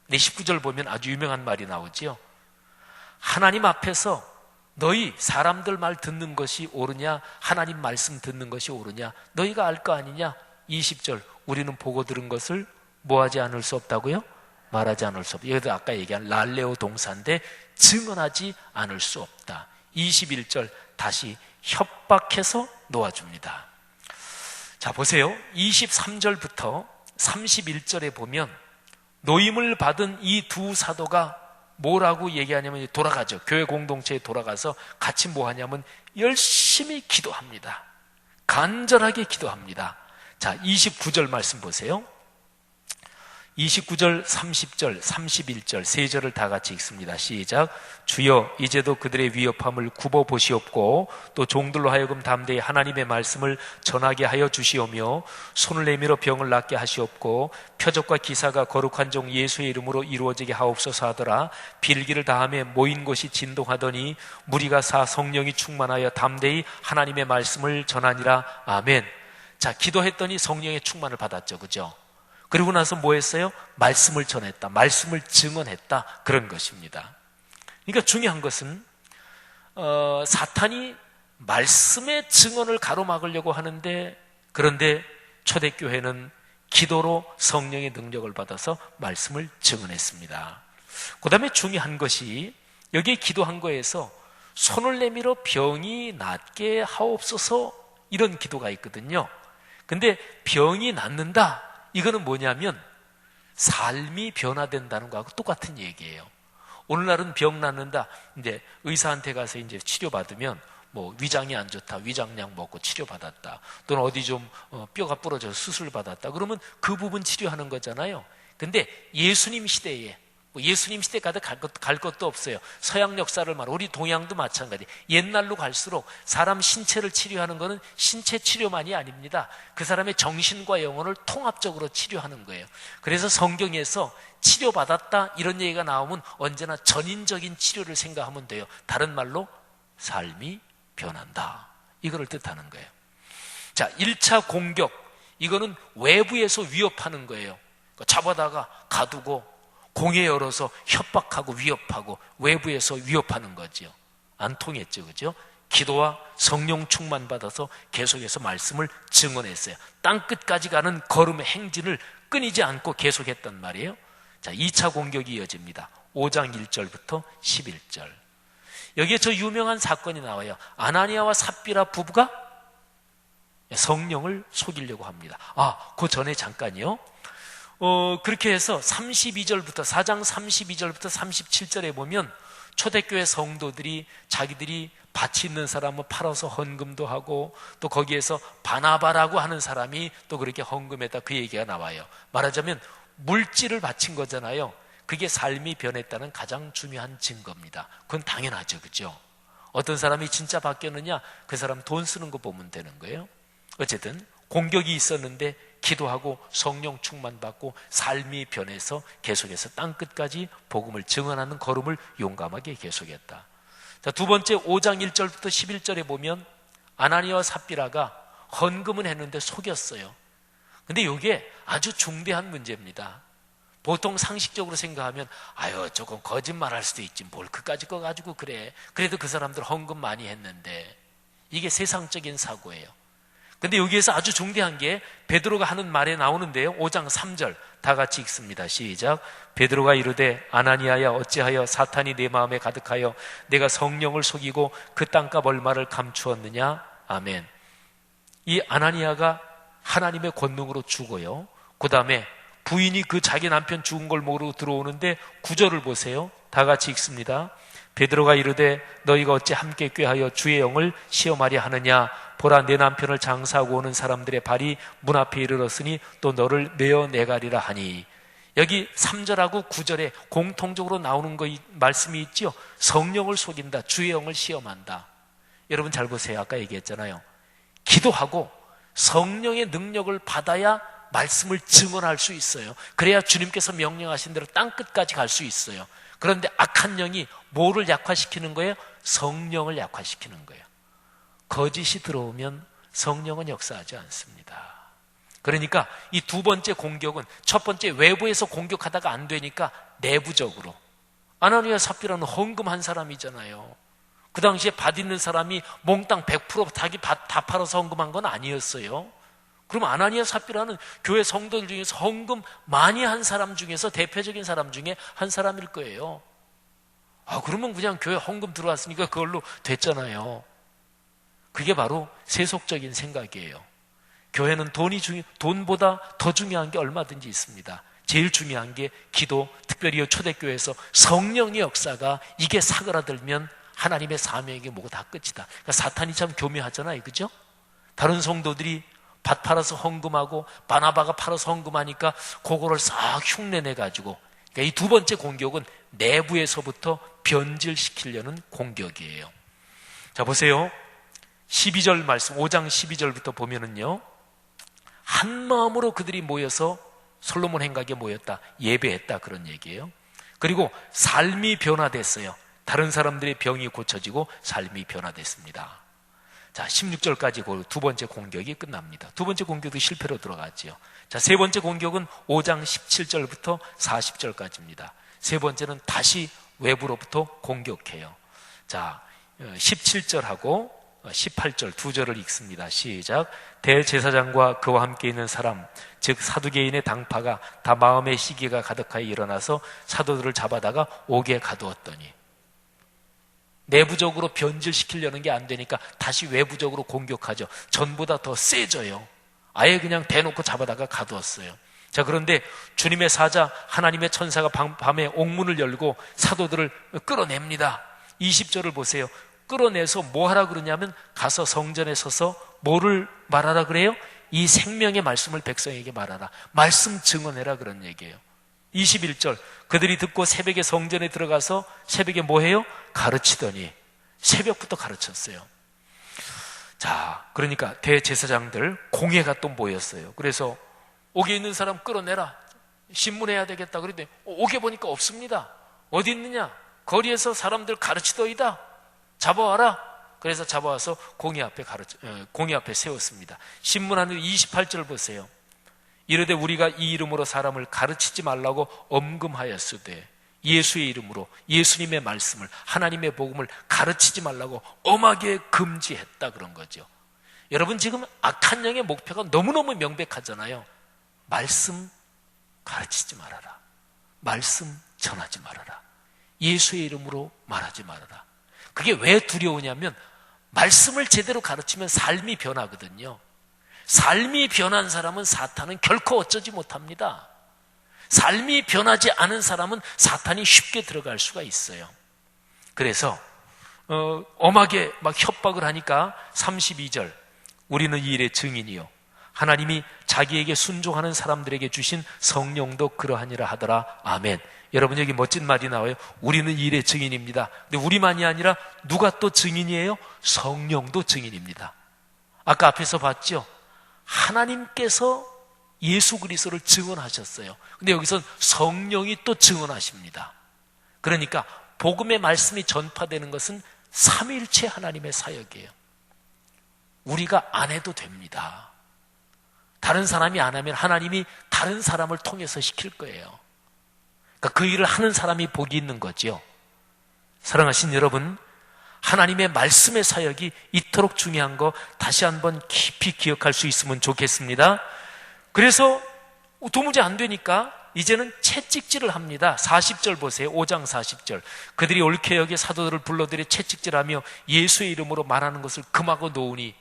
근데 19절 보면 아주 유명한 말이 나오지요. 하나님 앞에서 너희 사람들 말 듣는 것이 옳으냐, 하나님 말씀 듣는 것이 옳으냐, 너희가 알 거 아니냐. 20절, 우리는 보고 들은 것을 뭐하지 않을 수 없다고요? 말하지 않을 수 없다. 여기도 아까 얘기한 랄레오 동사인데 증언하지 않을 수 없다. 21절, 다시 협박해서 놓아줍니다. 자, 보세요. 23절부터 31절에 보면 노임을 받은 이 두 사도가 뭐라고 얘기하냐면 돌아가죠. 교회 공동체에 돌아가서 같이 뭐 하냐면 열심히 기도합니다. 간절하게 기도합니다. 자, 29절 말씀 보세요. 29절, 30절, 31절 세 절을 다 같이 읽습니다. 시작. 주여 이제도 그들의 위협함을 굽어 보시옵고 또 종들로 하여금 담대히 하나님의 말씀을 전하게 하여 주시오며 손을 내밀어 병을 낫게 하시옵고 표적과 기사가 거룩한 종 예수의 이름으로 이루어지게 하옵소서 하더라. 빌기를 다함에 모인 곳이 진동하더니 무리가 사 성령이 충만하여 담대히 하나님의 말씀을 전하니라. 아멘. 자, 기도했더니 성령의 충만을 받았죠. 그죠? 그리고 나서 뭐 했어요? 말씀을 전했다. 말씀을 증언했다. 그런 것입니다. 그러니까 중요한 것은 사탄이 말씀의 증언을 가로막으려고 하는데 그런데 초대교회는 기도로 성령의 능력을 받아서 말씀을 증언했습니다. 그 다음에 중요한 것이 여기에 기도한 거에서 손을 내밀어 병이 낫게 하옵소서 이런 기도가 있거든요. 근데 병이 낫는다. 이거는 뭐냐면 삶이 변화된다는 거하고 똑같은 얘기예요. 오늘날은 병 낫는다. 이제 의사한테 가서 이제 치료받으면 뭐 위장이 안 좋다. 위장약 먹고 치료받았다. 또는 어디 좀 뼈가 부러져서 수술 받았다. 그러면 그 부분 치료하는 거잖아요. 근데 예수님 시대에 예수님 시대 가도 갈 것도 없어요. 서양 역사를 말하고 우리 동양도 마찬가지. 옛날로 갈수록 사람 신체를 치료하는 것은 신체 치료만이 아닙니다. 그 사람의 정신과 영혼을 통합적으로 치료하는 거예요. 그래서 성경에서 치료받았다 이런 얘기가 나오면 언제나 전인적인 치료를 생각하면 돼요. 다른 말로 삶이 변한다. 이거를 뜻하는 거예요. 자, 1차 공격. 이거는 외부에서 위협하는 거예요. 잡아다가 가두고 공에 열어서 협박하고 위협하고 외부에서 위협하는 거죠. 안 통했죠. 그죠? 기도와 성령 충만 받아서 계속해서 말씀을 증언했어요. 땅끝까지 가는 걸음의 행진을 끊이지 않고 계속했단 말이에요. 자, 2차 공격이 이어집니다. 5장 1절부터 11절. 여기에 저 유명한 사건이 나와요. 아나니아와 삽비라 부부가 성령을 속이려고 합니다. 그 전에 잠깐요. 그렇게 해서 32절부터 4장 32절부터 37절에 보면 초대교회 성도들이 자기들이 밭이 있는 사람은 팔아서 헌금도 하고 또 거기에서 바나바라고 하는 사람이 또 그렇게 헌금했다 그 얘기가 나와요. 말하자면 물질을 바친 거잖아요. 그게 삶이 변했다는 가장 중요한 증거입니다. 그건 당연하죠. 그죠? 어떤 사람이 진짜 바뀌었느냐? 그 사람 돈 쓰는 거 보면 되는 거예요. 어쨌든 공격이 있었는데 기도하고 성령 충만받고 삶이 변해서 계속해서 땅끝까지 복음을 증언하는 걸음을 용감하게 계속했다. 자, 두 번째 5장 1절부터 11절에 보면 아나니아와 삽비라가 헌금은 했는데 속였어요. 근데 이게 아주 중대한 문제입니다. 보통 상식적으로 생각하면 조금 거짓말할 수도 있지 뭘 그까짓 거 가지고 그래. 그래도 그 사람들 헌금 많이 했는데 이게 세상적인 사고예요. 근데 여기에서 아주 중대한 게 베드로가 하는 말에 나오는데요. 5장 3절 다 같이 읽습니다. 시작. 베드로가 이르되 아나니아야 어찌하여 사탄이 내 마음에 가득하여 내가 성령을 속이고 그 땅값 얼마를 감추었느냐. 아멘. 이 아나니아가 하나님의 권능으로 죽어요. 그 다음에 부인이 그 자기 남편 죽은 걸 모르고 들어오는데 9절을 보세요. 다 같이 읽습니다. 베드로가 이르되 너희가 어찌 함께 꾀하여 주의 영을 시험하려 하느냐. 보라 내 남편을 장사하고 오는 사람들의 발이 문 앞에 이르렀으니 또 너를 내어 내가리라 하니. 여기 3절하고 9절에 공통적으로 나오는 말씀이 있죠. 성령을 속인다. 주의 영을 시험한다. 여러분 잘 보세요. 아까 얘기했잖아요. 기도하고 성령의 능력을 받아야 말씀을 증언할 수 있어요. 그래야 주님께서 명령하신 대로 땅끝까지 갈 수 있어요. 그런데 악한 영이 뭐를 약화시키는 거예요? 성령을 약화시키는 거예요. 거짓이 들어오면 성령은 역사하지 않습니다. 그러니까 이 두 번째 공격은 첫 번째 외부에서 공격하다가 안 되니까 내부적으로. 아나니아 삽비라는 헌금한 사람이잖아요. 그 당시에 밭 있는 사람이 몽땅 100% 자기 밭 다 팔아서 헌금한 건 아니었어요. 그럼 아나니아 삽비라는 교회 성도들 중에서 헌금 많이 한 사람 중에서 대표적인 사람 중에 한 사람일 거예요. 그러면 그냥 교회 헌금 들어왔으니까 그걸로 됐잖아요. 그게 바로 세속적인 생각이에요. 교회는 돈보다 더 중요한 게 얼마든지 있습니다. 제일 중요한 게 기도, 특별히 초대교회에서 성령의 역사가 이게 사그라들면 하나님의 사명이 뭐고 다 끝이다. 그러니까 사탄이 참 교묘하잖아요. 그죠? 다른 성도들이 밭 팔아서 헌금하고 바나바가 팔아서 헌금하니까 그거를 싹 흉내내가지고, 그러니까 이 두 번째 공격은 내부에서부터 변질시키려는 공격이에요. 자, 보세요. 12절 말씀, 5장 12절부터 보면은요, 한 마음으로 그들이 모여서 솔로몬 행각에 모였다, 예배했다, 그런 얘기예요. 그리고 삶이 변화됐어요. 다른 사람들의 병이 고쳐지고 삶이 변화됐습니다. 자, 16절까지 두 번째 공격이 끝납니다. 두 번째 공격도 실패로 들어갔지요. 자, 세 번째 공격은 5장 17절부터 40절까지입니다. 세 번째는 다시 외부로부터 공격해요. 자, 17절하고 18절 두 절을 읽습니다. 시작. 대제사장과 그와 함께 있는 사람, 즉 사두개인의 당파가 다 마음의 시기가 가득하여 일어나서 사도들을 잡아다가 옥에 가두었더니. 내부적으로 변질시키려는 게 안 되니까 다시 외부적으로 공격하죠. 전보다 더 세져요. 아예 그냥 대놓고 잡아다가 가두었어요. 자, 그런데 주님의 사자 하나님의 천사가 밤에 옥문을 열고 사도들을 끌어냅니다. 20절을 보세요. 끌어내서 뭐 하라 그러냐면 가서 성전에 서서 뭐를 말하라 그래요? 이 생명의 말씀을 백성에게 말하라. 말씀 증언해라, 그런 얘기예요. 21절 그들이 듣고 새벽에 성전에 들어가서 새벽에 뭐 해요? 가르치더니. 새벽부터 가르쳤어요. 자, 그러니까 대제사장들 공회가 또 모였어요. 그래서 옥에 있는 사람 끌어내라, 신문해야 되겠다. 그런데 옥에 보니까 없습니다. 어디 있느냐? 거리에서 사람들 가르치더이다. 잡아와라. 그래서 잡아와서 공회 앞에 세웠습니다. 신문하는 28절 보세요. 이르되 우리가 이 이름으로 사람을 가르치지 말라고 엄금하였으되, 예수의 이름으로 예수님의 말씀을, 하나님의 복음을 가르치지 말라고 엄하게 금지했다, 그런 거죠. 여러분, 지금 악한 영의 목표가 너무너무 명백하잖아요. 말씀 가르치지 말아라, 말씀 전하지 말아라, 예수의 이름으로 말하지 말아라. 그게 왜 두려우냐면 말씀을 제대로 가르치면 삶이 변하거든요. 삶이 변한 사람은 사탄은 결코 어쩌지 못합니다. 삶이 변하지 않은 사람은 사탄이 쉽게 들어갈 수가 있어요. 그래서 엄하게 막 협박을 하니까 32절 우리는 이 일의 증인이요 하나님이 자기에게 순종하는 사람들에게 주신 성령도 그러하니라 하더라. 아멘. 여러분, 여기 멋진 말이 나와요. 우리는 이 일의 증인입니다. 근데 우리만이 아니라 누가 또 증인이에요? 성령도 증인입니다. 아까 앞에서 봤죠? 하나님께서 예수 그리스도를 증언하셨어요. 근데 여기선 성령이 또 증언하십니다. 그러니까 복음의 말씀이 전파되는 것은 삼위일체 하나님의 사역이에요. 우리가 안 해도 됩니다. 다른 사람이 안 하면 하나님이 다른 사람을 통해서 시킬 거예요. 그러니까 그 일을 하는 사람이 복이 있는 거죠. 사랑하신 여러분, 하나님의 말씀의 사역이 이토록 중요한 거 다시 한번 깊이 기억할 수 있으면 좋겠습니다. 그래서 도무지 안 되니까 이제는 채찍질을 합니다. 40절 보세요. 5장 40절. 그들이 옳게 여겨 사도들을 불러들여 채찍질하며 예수의 이름으로 말하는 것을 금하고 놓으니,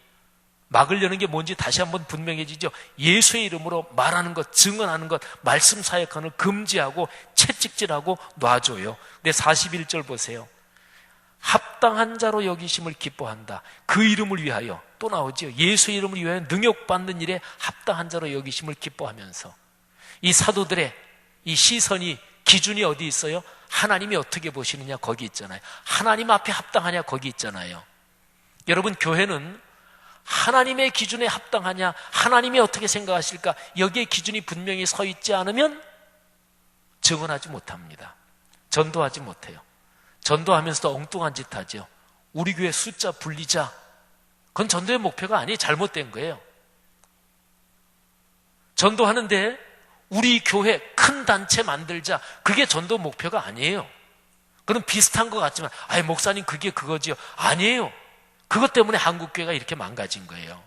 막으려는 게 뭔지 다시 한번 분명해지죠. 예수의 이름으로 말하는 것, 증언하는 것, 말씀 사역하는 걸 금지하고 채찍질하고 놔줘요. 근데 41절 보세요. 합당한 자로 여기심을 기뻐한다. 그 이름을 위하여, 또 나오죠. 예수의 이름을 위하여 능욕받는 일에 합당한 자로 여기심을 기뻐하면서, 이 사도들의 이 시선이, 기준이 어디 있어요? 하나님이 어떻게 보시느냐 거기 있잖아요. 하나님 앞에 합당하냐 거기 있잖아요. 여러분, 교회는 하나님의 기준에 합당하냐, 하나님이 어떻게 생각하실까, 여기에 기준이 분명히 서 있지 않으면 증언하지 못합니다. 전도하지 못해요. 전도하면서도 엉뚱한 짓 하죠. 우리 교회 숫자 불리자, 그건 전도의 목표가 아니에요. 잘못된 거예요. 전도하는데 우리 교회 큰 단체 만들자, 그게 전도 목표가 아니에요. 그건 비슷한 것 같지만, 아이 목사님 그게 그거지요. 아니에요. 그것 때문에 한국교회가 이렇게 망가진 거예요.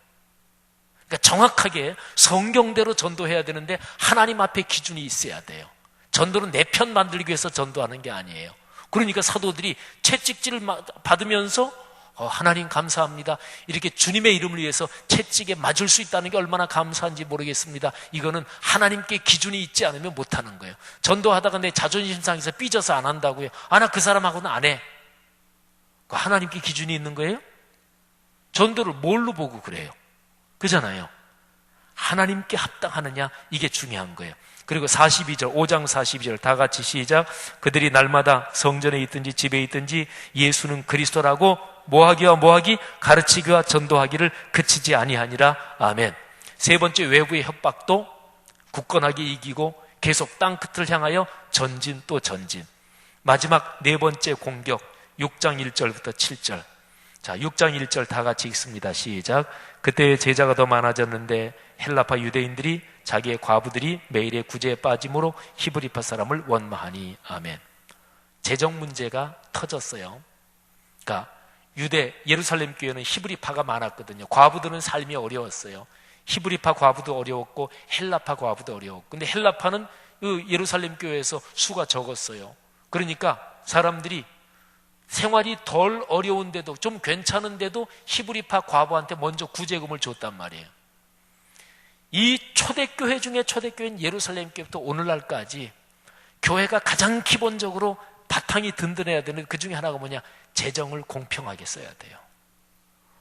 그러니까 정확하게 성경대로 전도해야 되는데 하나님 앞에 기준이 있어야 돼요. 전도는 내 편 만들기 위해서 전도하는 게 아니에요. 그러니까 사도들이 채찍질을 받으면서 하나님 감사합니다, 이렇게 주님의 이름을 위해서 채찍에 맞을 수 있다는 게 얼마나 감사한지 모르겠습니다. 이거는 하나님께 기준이 있지 않으면 못하는 거예요. 전도하다가 내 자존심 상해서 삐져서 안 한다고요. 나 그 사람하고는 안 해. 하나님께 기준이 있는 거예요? 전도를 뭘로 보고 그래요? 그잖아요. 하나님께 합당하느냐, 이게 중요한 거예요. 그리고 42절, 5장 42절 다 같이 시작. 그들이 날마다 성전에 있든지 집에 있든지 예수는 그리스도라고 뭐하기 가르치기와 전도하기를 그치지 아니하니라. 아멘. 세 번째, 외부의 협박도 굳건하게 이기고 계속 땅끝을 향하여 전진 또 전진. 마지막 네 번째 공격, 6장 1절부터 7절. 자, 6장 1절 다 같이 읽습니다. 시작. 그때 제자가 더 많아졌는데 헬라파 유대인들이 자기의 과부들이 매일의 구제에 빠짐으로 히브리파 사람을 원망하니. 아멘. 재정 문제가 터졌어요. 그러니까 예루살렘 교회는 히브리파가 많았거든요. 과부들은 삶이 어려웠어요. 히브리파 과부도 어려웠고 헬라파 과부도 어려웠고, 근데 헬라파는 예루살렘 교회에서 수가 적었어요. 그러니까 사람들이 생활이 덜 어려운데도, 좀 괜찮은데도 히브리파 과부한테 먼저 구제금을 줬단 말이에요. 이 초대교회 중에 초대교회는 예루살렘 교회부터 오늘날까지 교회가 가장 기본적으로 바탕이 든든해야 되는 그 중에 하나가 뭐냐? 재정을 공평하게 써야 돼요.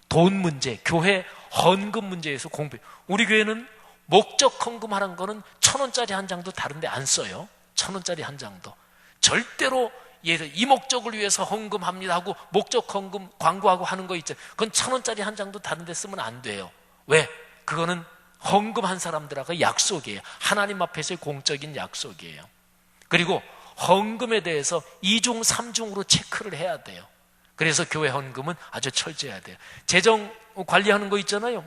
돈 문제, 교회 헌금 문제에서 공평. 우리 교회는 목적 헌금하는 거는 1,000원짜리 한 장도 다른데 안 써요. 1,000원짜리 한 장도. 절대로 이 목적을 위해서 헌금합니다 하고 목적 헌금 광고하고 하는 거 있죠. 그건 1,000원짜리 한 장도 다른 데 쓰면 안 돼요. 왜? 그거는 헌금한 사람들하고 약속이에요. 하나님 앞에서의 공적인 약속이에요. 그리고 헌금에 대해서 2중 3중으로 체크를 해야 돼요. 그래서 교회 헌금은 아주 철저해야 돼요. 재정 관리하는 거 있잖아요.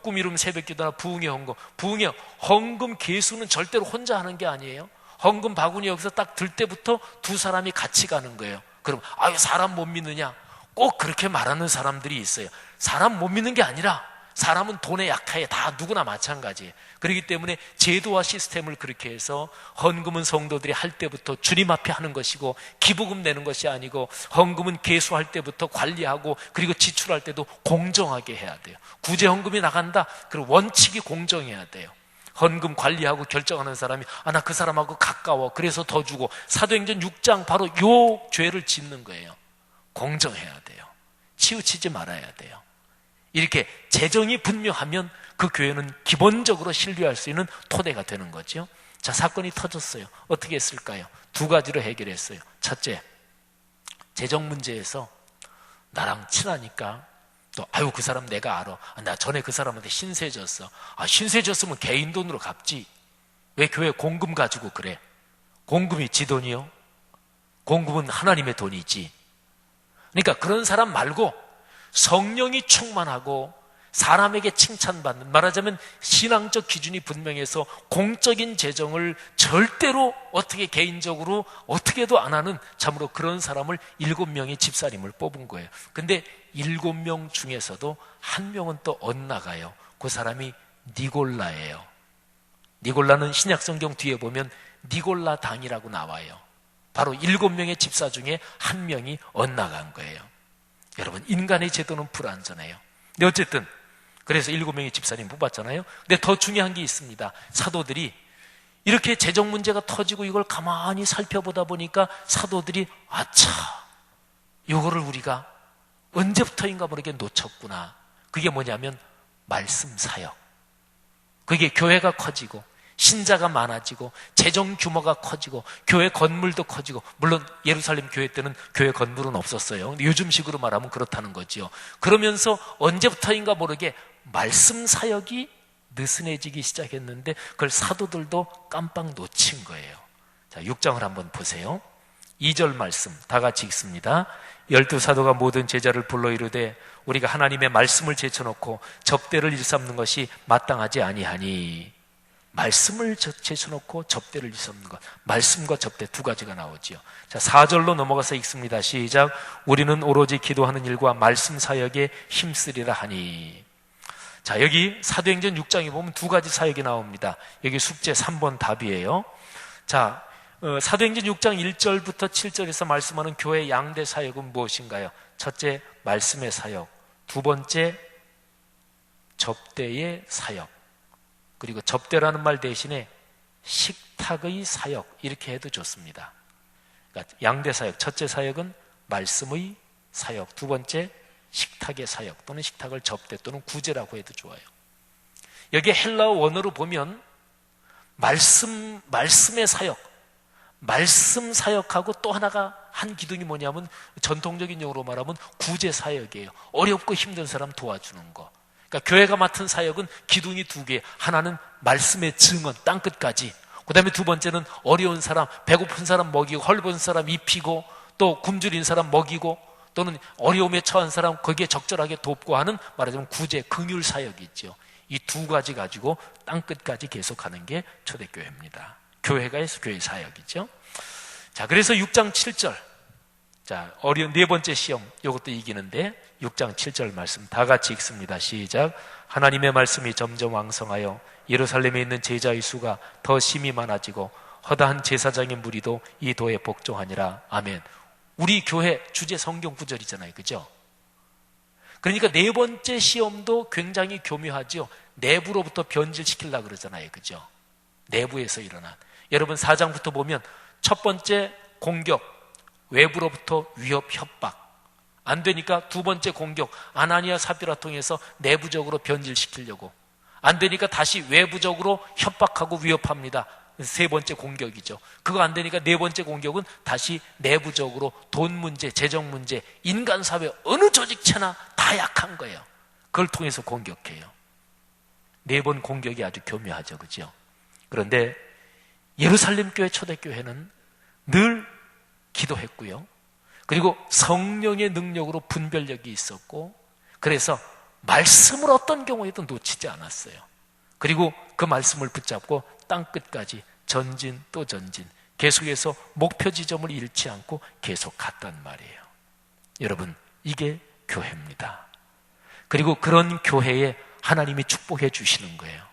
꿈이름 새벽기도나 부흥회 헌금. 부흥회 헌금 개수는 절대로 혼자 하는 게 아니에요. 헌금 바구니 여기서 딱 들 때부터 두 사람이 같이 가는 거예요. 그럼 사람 못 믿느냐? 꼭 그렇게 말하는 사람들이 있어요. 사람 못 믿는 게 아니라 사람은 돈에 약하게 다 누구나 마찬가지예요. 그렇기 때문에 제도와 시스템을 그렇게 해서 헌금은 성도들이 할 때부터 주님 앞에 하는 것이고 기부금 내는 것이 아니고, 헌금은 계수할 때부터 관리하고 그리고 지출할 때도 공정하게 해야 돼요. 구제 헌금이 나간다, 그리고 원칙이 공정해야 돼요. 헌금 관리하고 결정하는 사람이 나 그 사람하고 가까워 그래서 더 주고, 사도행전 6장 바로 요 죄를 짓는 거예요. 공정해야 돼요. 치우치지 말아야 돼요. 이렇게 재정이 분명하면 그 교회는 기본적으로 신뢰할 수 있는 토대가 되는 거죠. 자, 사건이 터졌어요. 어떻게 했을까요? 두 가지로 해결했어요. 첫째, 재정 문제에서 나랑 친하니까 또 그 사람 내가 알아. 나 전에 그 사람한테 신세 졌어. 신세 졌으면 개인 돈으로 갚지. 왜 교회 공금 가지고 그래? 공금이 지 돈이요? 공금은 하나님의 돈이지. 그러니까 그런 사람 말고 성령이 충만하고 사람에게 칭찬받는, 말하자면 신앙적 기준이 분명해서 공적인 재정을 절대로 어떻게 개인적으로 어떻게 해도 안 하는 참으로 그런 사람을 7명의 집사님을 뽑은 거예요. 근데 7명 중에서도 한 명은 또 엇나가요. 그 사람이 니골라예요. 니골라는 신약성경 뒤에 보면 니골라 당이라고 나와요. 바로 7명의 집사 중에 한 명이 엇나간 거예요. 여러분, 인간의 제도는 불완전해요. 근데 어쨌든 그래서 7명의 집사님 뽑았잖아요. 근데 더 중요한 게 있습니다. 사도들이 이렇게 재정 문제가 터지고 이걸 가만히 살펴보다 보니까 사도들이 아차, 이거를 우리가 언제부터인가 모르게 놓쳤구나. 그게 뭐냐면 말씀 사역. 그게 교회가 커지고 신자가 많아지고 재정 규모가 커지고 교회 건물도 커지고, 물론 예루살렘 교회 때는 교회 건물은 없었어요. 근데 요즘식으로 말하면 그렇다는 거죠. 그러면서 언제부터인가 모르게 말씀 사역이 느슨해지기 시작했는데 그걸 사도들도 깜빡 놓친 거예요. 자, 6장을 한번 보세요. 2절 말씀 다 같이 읽습니다. 12사도가 모든 제자를 불러 이르되 우리가 하나님의 말씀을 제쳐놓고 접대를 일삼는 것이 마땅하지 아니하니. 말씀을 제쳐놓고 접대를 일삼는 것, 말씀과 접대 두 가지가 나오지요. 자, 4절로 넘어가서 읽습니다. 시작. 우리는 오로지 기도하는 일과 말씀 사역에 힘쓰리라 하니. 자, 여기 사도행전 6장에 보면 두 가지 사역이 나옵니다. 여기 숙제 3번 답이에요. 자, 사도행전 6장 1절부터 7절에서 말씀하는 교회 양대 사역은 무엇인가요? 첫째, 말씀의 사역. 두 번째, 접대의 사역. 그리고 접대라는 말 대신에 식탁의 사역, 이렇게 해도 좋습니다. 그러니까 양대 사역, 첫째 사역은 말씀의 사역, 두 번째 식탁의 사역 또는 식탁을 접대 또는 구제라고 해도 좋아요. 여기 헬라어 원어로 보면 말씀의 사역, 말씀 사역하고 또 하나가 한 기둥이 뭐냐면 전통적인 용어로 말하면 구제 사역이에요. 어렵고 힘든 사람 도와주는 거. 그러니까 교회가 맡은 사역은 기둥이 두 개, 하나는 말씀의 증언, 땅끝까지. 그 다음에 두 번째는 어려운 사람, 배고픈 사람 먹이고, 헐벗은 사람 입히고, 또 굶주린 사람 먹이고, 또는 어려움에 처한 사람 거기에 적절하게 돕고 하는, 말하자면 구제, 긍휼 사역이 있죠. 이 두 가지 가지고 땅끝까지 계속하는 게 초대교회입니다. 교회가 해서 교회 사역이죠. 자, 그래서 6장 7절. 자, 어려운 네 번째 시험, 이것도 이기는데 6장 7절 말씀 다 같이 읽습니다. 시작. 하나님의 말씀이 점점 왕성하여 예루살렘에 있는 제자의 수가 더 심히 많아지고 허다한 제사장의 무리도 이 도에 복종하니라. 아멘. 우리 교회 주제 성경 구절이잖아요. 그죠? 그러니까 네 번째 시험도 굉장히 교묘하죠. 내부로부터 변질시키려고 그러잖아요. 그죠? 내부에서 일어난. 여러분 4장부터 보면 첫 번째 공격, 외부로부터 위협, 협박. 안 되니까 두 번째 공격, 아나니아 삽비라 통해서 내부적으로 변질시키려고. 안 되니까 다시 외부적으로 협박하고 위협합니다. 세 번째 공격이죠. 그거 안 되니까 네 번째 공격은 다시 내부적으로 돈 문제, 재정 문제, 인간 사회 어느 조직체나 다 약한 거예요. 그걸 통해서 공격해요. 네 번 공격이 아주 교묘하죠. 그죠? 그런데 예루살렘 교회 초대교회는 늘 기도했고요. 그리고 성령의 능력으로 분별력이 있었고, 그래서 말씀을 어떤 경우에도 놓치지 않았어요. 그리고 그 말씀을 붙잡고 땅끝까지 전진 또 전진, 계속해서 목표 지점을 잃지 않고 계속 갔단 말이에요. 여러분, 이게 교회입니다. 그리고 그런 교회에 하나님이 축복해 주시는 거예요.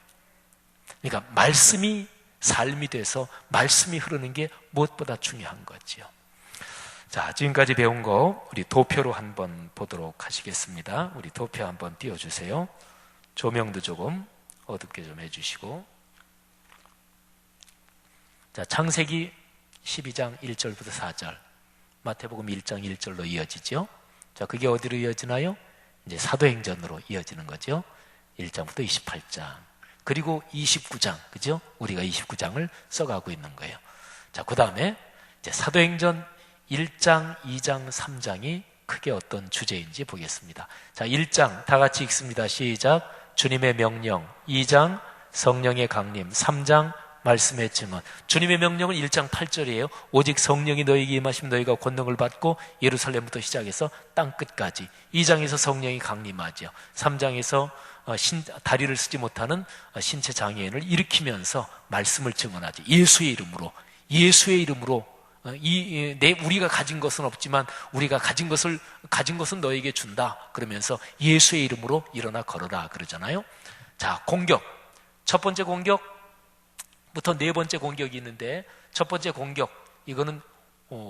그러니까 말씀이 삶이 돼서 말씀이 흐르는 게 무엇보다 중요한 거지요. 자, 지금까지 배운 거 우리 도표로 한번 보도록 하시겠습니다. 우리 도표 한번 띄워주세요. 조명도 조금 어둡게 좀 해주시고. 자, 창세기 12장 1절부터 4절, 마태복음 1장 1절로 이어지죠. 자, 그게 어디로 이어지나요? 이제 사도행전으로 이어지는 거죠. 1장부터 28장. 그리고 29장, 그죠? 우리가 29장을 써가고 있는 거예요. 자, 그 다음에 이제 사도행전 1장, 2장, 3장이 크게 어떤 주제인지 보겠습니다. 자, 1장 다 같이 읽습니다. 시작. 주님의 명령. 2장 성령의 강림. 3장 말씀의 증언. 주님의 명령은 1장 8절이에요. 오직 성령이 너희에게 임하시면 너희가 권능을 받고, 예루살렘부터 시작해서 땅끝까지. 2장에서 성령이 강림하죠. 3장에서 다리를 쓰지 못하는 신체 장애인을 일으키면서 말씀을 증언하지. 예수의 이름으로 우리가 가진 것은 없지만 우리가 가진 것은 너에게 준다. 그러면서 예수의 이름으로 일어나 걸어라 그러잖아요. 자, 공격. 첫 번째 공격부터 네 번째 공격이 있는데, 첫 번째 공격, 이거는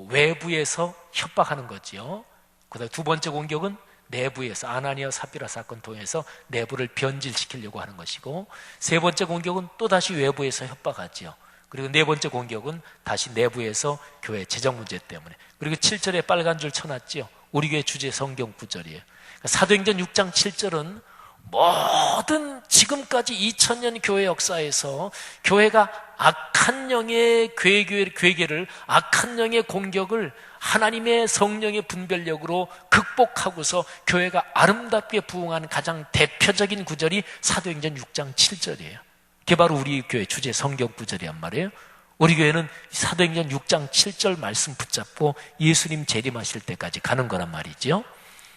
외부에서 협박하는 거지요. 그다음 두 번째 공격은 내부에서, 아나니아 삽비라 사건 통해서 내부를 변질시키려고 하는 것이고, 세 번째 공격은 또다시 외부에서 협박하지요. 그리고 네 번째 공격은 다시 내부에서 교회 재정 문제 때문에. 그리고 7절에 빨간 줄 쳐놨지요. 우리 교회 주제 성경 구절이에요. 사도행전 6장 7절은 모든 지금까지 2000년 교회 역사에서 교회가 악한 영의 괴계를, 악한 영의 공격을 하나님의 성령의 분별력으로 극복하고서 교회가 아름답게 부흥한 가장 대표적인 구절이 사도행전 6장 7절이에요. 그게 바로 우리 교회 주제 성경 구절이란 말이에요. 우리 교회는 사도행전 6장 7절 말씀 붙잡고 예수님 재림하실 때까지 가는 거란 말이죠.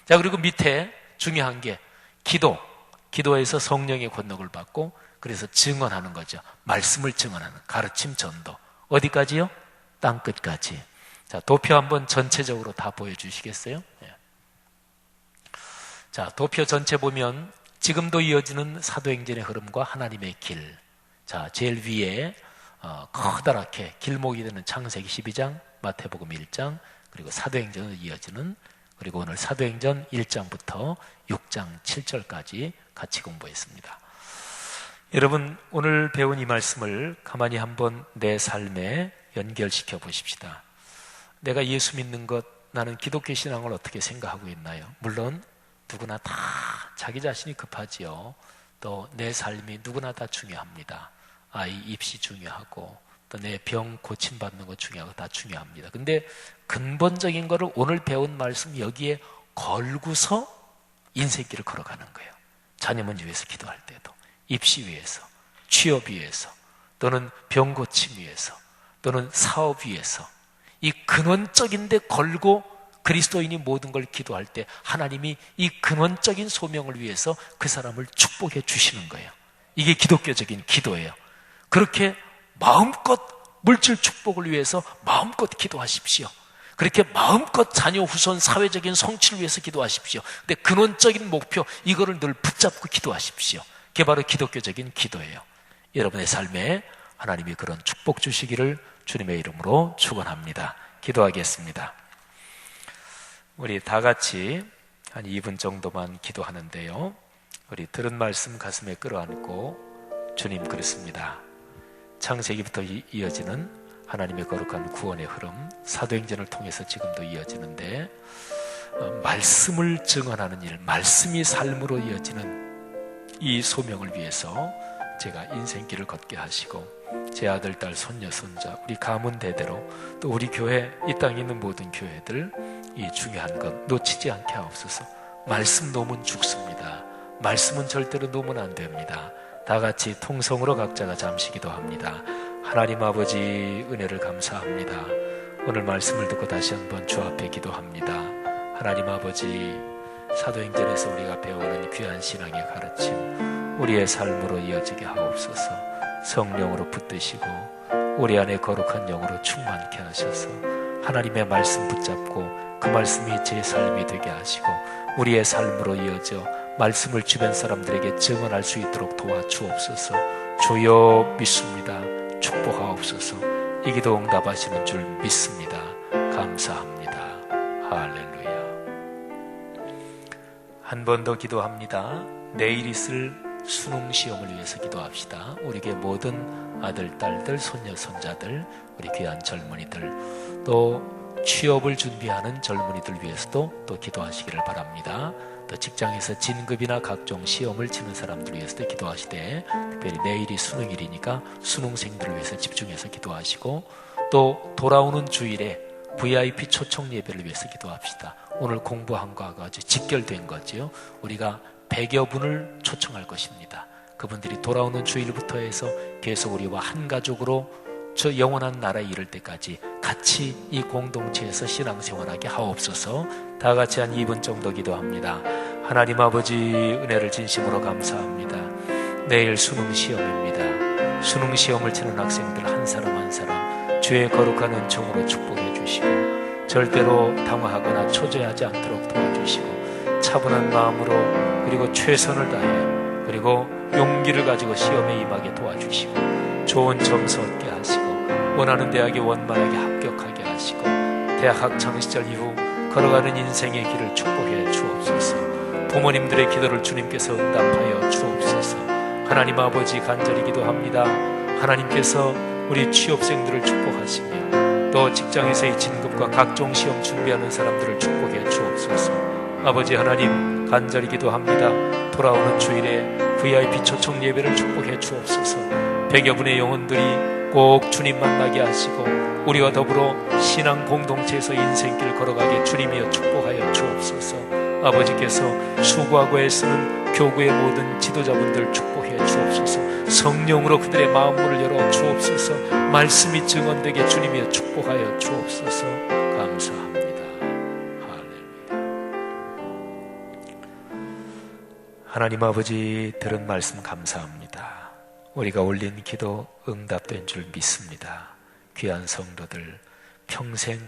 자, 그리고 밑에 중요한 게 기도에서 성령의 권능을 받고, 그래서 증언하는 거죠. 말씀을 증언하는, 가르침 전도. 어디까지요? 땅끝까지. 자, 도표 한번 전체적으로 다 보여주시겠어요? 예. 자, 도표 전체 보면 지금도 이어지는 사도행전의 흐름과 하나님의 길. 자, 제일 위에 커다랗게 길목이 되는 창세기 12장, 마태복음 1장, 그리고 사도행전을 이어지는, 그리고 오늘 사도행전 1장부터 6장 7절까지 같이 공부했습니다. 여러분, 오늘 배운 이 말씀을 가만히 한번 내 삶에 연결시켜 보십시다. 내가 예수 믿는 것, 나는 기독교 신앙을 어떻게 생각하고 있나요? 물론 누구나 다 자기 자신이 급하지요. 또 내 삶이 누구나 다 중요합니다. 아이 입시 중요하고, 또 내 병 고침받는 것 중요하고, 다 중요합니다. 근데 근본적인 거를 오늘 배운 말씀 여기에 걸고서 인생길을 걸어가는 거예요. 자녀 문제 위해서 기도할 때도, 입시 위해서, 취업 위해서, 또는 병 고침 위해서, 또는 사업 위해서, 이 근원적인 데 걸고 그리스도인이 모든 걸 기도할 때 하나님이 이 근원적인 소명을 위해서 그 사람을 축복해 주시는 거예요. 이게 기독교적인 기도예요. 그렇게 마음껏 물질 축복을 위해서 마음껏 기도하십시오. 그렇게 마음껏 자녀 후손 사회적인 성취를 위해서 기도하십시오. 근데 근원적인 목표, 이거를 늘 붙잡고 기도하십시오. 그게 바로 기독교적인 기도예요. 여러분의 삶에 하나님이 그런 축복 주시기를 주님의 이름으로 축원합니다. 기도하겠습니다. 우리 다 같이 한 2분 정도만 기도하는데요, 우리 들은 말씀 가슴에 끌어안고, 주님 그렇습니다. 창세기부터 이어지는 하나님의 거룩한 구원의 흐름, 사도행전을 통해서 지금도 이어지는데, 말씀을 증언하는 일, 말씀이 삶으로 이어지는 이 소명을 위해서 제가 인생길을 걷게 하시고, 제 아들, 딸, 손녀, 손자, 우리 가문 대대로, 또 우리 교회, 이 땅에 있는 모든 교회들, 이 중요한 것 놓치지 않게 하옵소서. 말씀 놓으면 죽습니다. 말씀은 절대로 놓으면 안 됩니다. 다 같이 통성으로 각자가 잠시 기도합니다. 하나님 아버지, 은혜를 감사합니다. 오늘 말씀을 듣고 다시 한번 주 앞에 기도합니다. 하나님 아버지, 사도행전에서 우리가 배우는 귀한 신앙의 가르침, 우리의 삶으로 이어지게 하옵소서. 성령으로 붙드시고 우리 안에 거룩한 영으로 충만케 하셔서 하나님의 말씀 붙잡고 그 말씀이 제 삶이 되게 하시고, 우리의 삶으로 이어져 말씀을 주변 사람들에게 증언할 수 있도록 도와주옵소서. 주여 믿습니다. 축복하옵소서. 이 기도 응답하시는 줄 믿습니다. 감사합니다. 할렐루야. 한 번 더 기도합니다. 내일 있을 수능 시험을 위해서 기도합시다. 우리에게 모든 아들, 딸들, 손녀, 손자들, 우리 귀한 젊은이들, 또 취업을 준비하는 젊은이들 위해서도 또 기도하시기를 바랍니다. 또 직장에서 진급이나 각종 시험을 치는 사람들 위해서도 기도하시되, 특별히 내일이 수능일이니까 수능생들을 위해서 집중해서 기도하시고, 또 돌아오는 주일에 VIP 초청 예배를 위해서 기도합시다. 오늘 공부한 거하고 아주 직결된 거지요. 우리가 100여 분을 초청할 것입니다. 그분들이 돌아오는 주일부터 해서 계속 우리와 한 가족으로 저 영원한 나라에 이를 때까지 같이 이 공동체에서 신앙생활하게 하옵소서. 다 같이 한 2분 정도 기도합니다. 하나님 아버지 은혜를 진심으로 감사합니다. 내일 수능 시험입니다. 수능 시험을 치는 학생들 한 사람 한 사람 주의 거룩한 은총으로 축복해 주시고 절대로 당황하거나 초조하지 않도록 도와주시고 차분한 마음으로 그리고 최선을 다해 그리고 용기를 가지고 시험에 임하게 도와주시고 좋은 점수 얻게 하시고 원하는 대학에 원만하게 합격하게 하시고 대학 학창시절 이후 걸어가는 인생의 길을 축복해 주옵소서. 부모님들의 기도를 주님께서 응답하여 주옵소서. 하나님 아버지 간절히 기도합니다. 하나님께서 우리 취업생들을 축복하시며 또 직장에서의 진급과 각종 시험 준비하는 사람들을 축복해 주옵소서. 아버지 하나님 간절히 기도합니다. 돌아오는 주일에 VIP 초청 예배를 축복해 주옵소서. 100여 분의 영혼들이 꼭 주님 만나게 하시고 우리와 더불어 신앙 공동체에서 인생길 걸어가게 주님이여 축복하여 주옵소서. 아버지께서 수고하고 애쓰는 교구의 모든 지도자분들 축복해 주옵소서. 성령으로 그들의 마음문을 열어 주옵소서. 말씀이 증언되게 주님이여 축복하여 주옵소서. 감사합니다. 할렐루야. 하나님 아버지 들은 말씀 감사합니다. 우리가 올린 기도 응답된 줄 믿습니다. 귀한 성도들 평생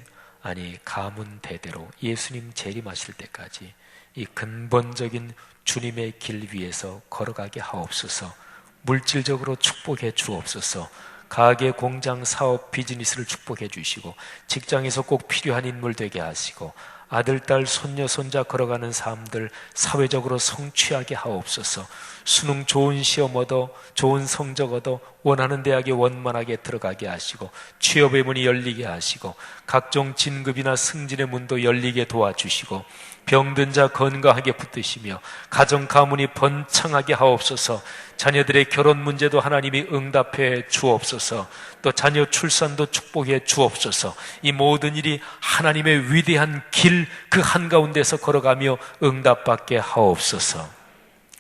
아니 가문 대대로 예수님 재림하실 때까지 이 근본적인 주님의 길 위에서 걸어가게 하옵소서. 물질적으로 축복해 주옵소서. 가게, 공장, 사업, 비즈니스를 축복해 주시고 직장에서 꼭 필요한 인물 되게 하시고 아들, 딸, 손녀, 손자 걸어가는 삶들 사회적으로 성취하게 하옵소서. 수능 좋은 시험 얻어 좋은 성적 얻어 원하는 대학에 원만하게 들어가게 하시고 취업의 문이 열리게 하시고 각종 진급이나 승진의 문도 열리게 도와주시고 병든 자 건강하게 붙드시며 가정 가문이 번창하게 하옵소서. 자녀들의 결혼 문제도 하나님이 응답해 주옵소서. 또 자녀 출산도 축복해 주옵소서. 이 모든 일이 하나님의 위대한 길 그 한가운데서 걸어가며 응답받게 하옵소서.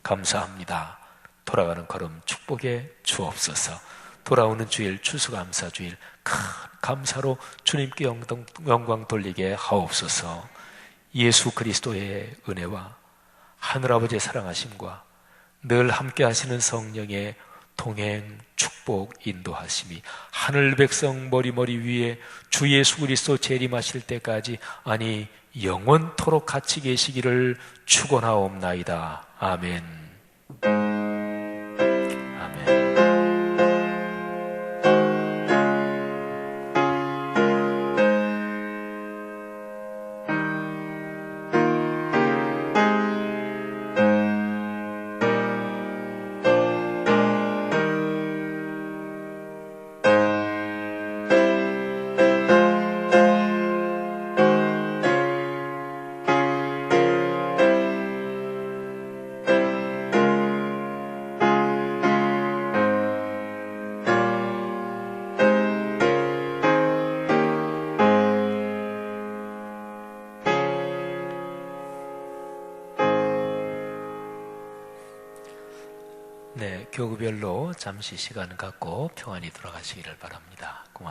감사합니다. 돌아가는 걸음 축복해 주옵소서. 돌아오는 주일 추수감사주일 큰 감사로 주님께 영광 돌리게 하옵소서. 예수 그리스도의 은혜와 하늘아버지의 사랑하심과 늘 함께 하시는 성령의 동행, 축복, 인도하심이 하늘 백성 머리 위에 주 예수 그리스도 재림하실 때까지 아니 영원토록 같이 계시기를 축원하옵나이다. 아멘. 아멘. 네, 교구별로 잠시 시간 갖고 평안히 돌아가시기를 바랍니다. 고맙습니다.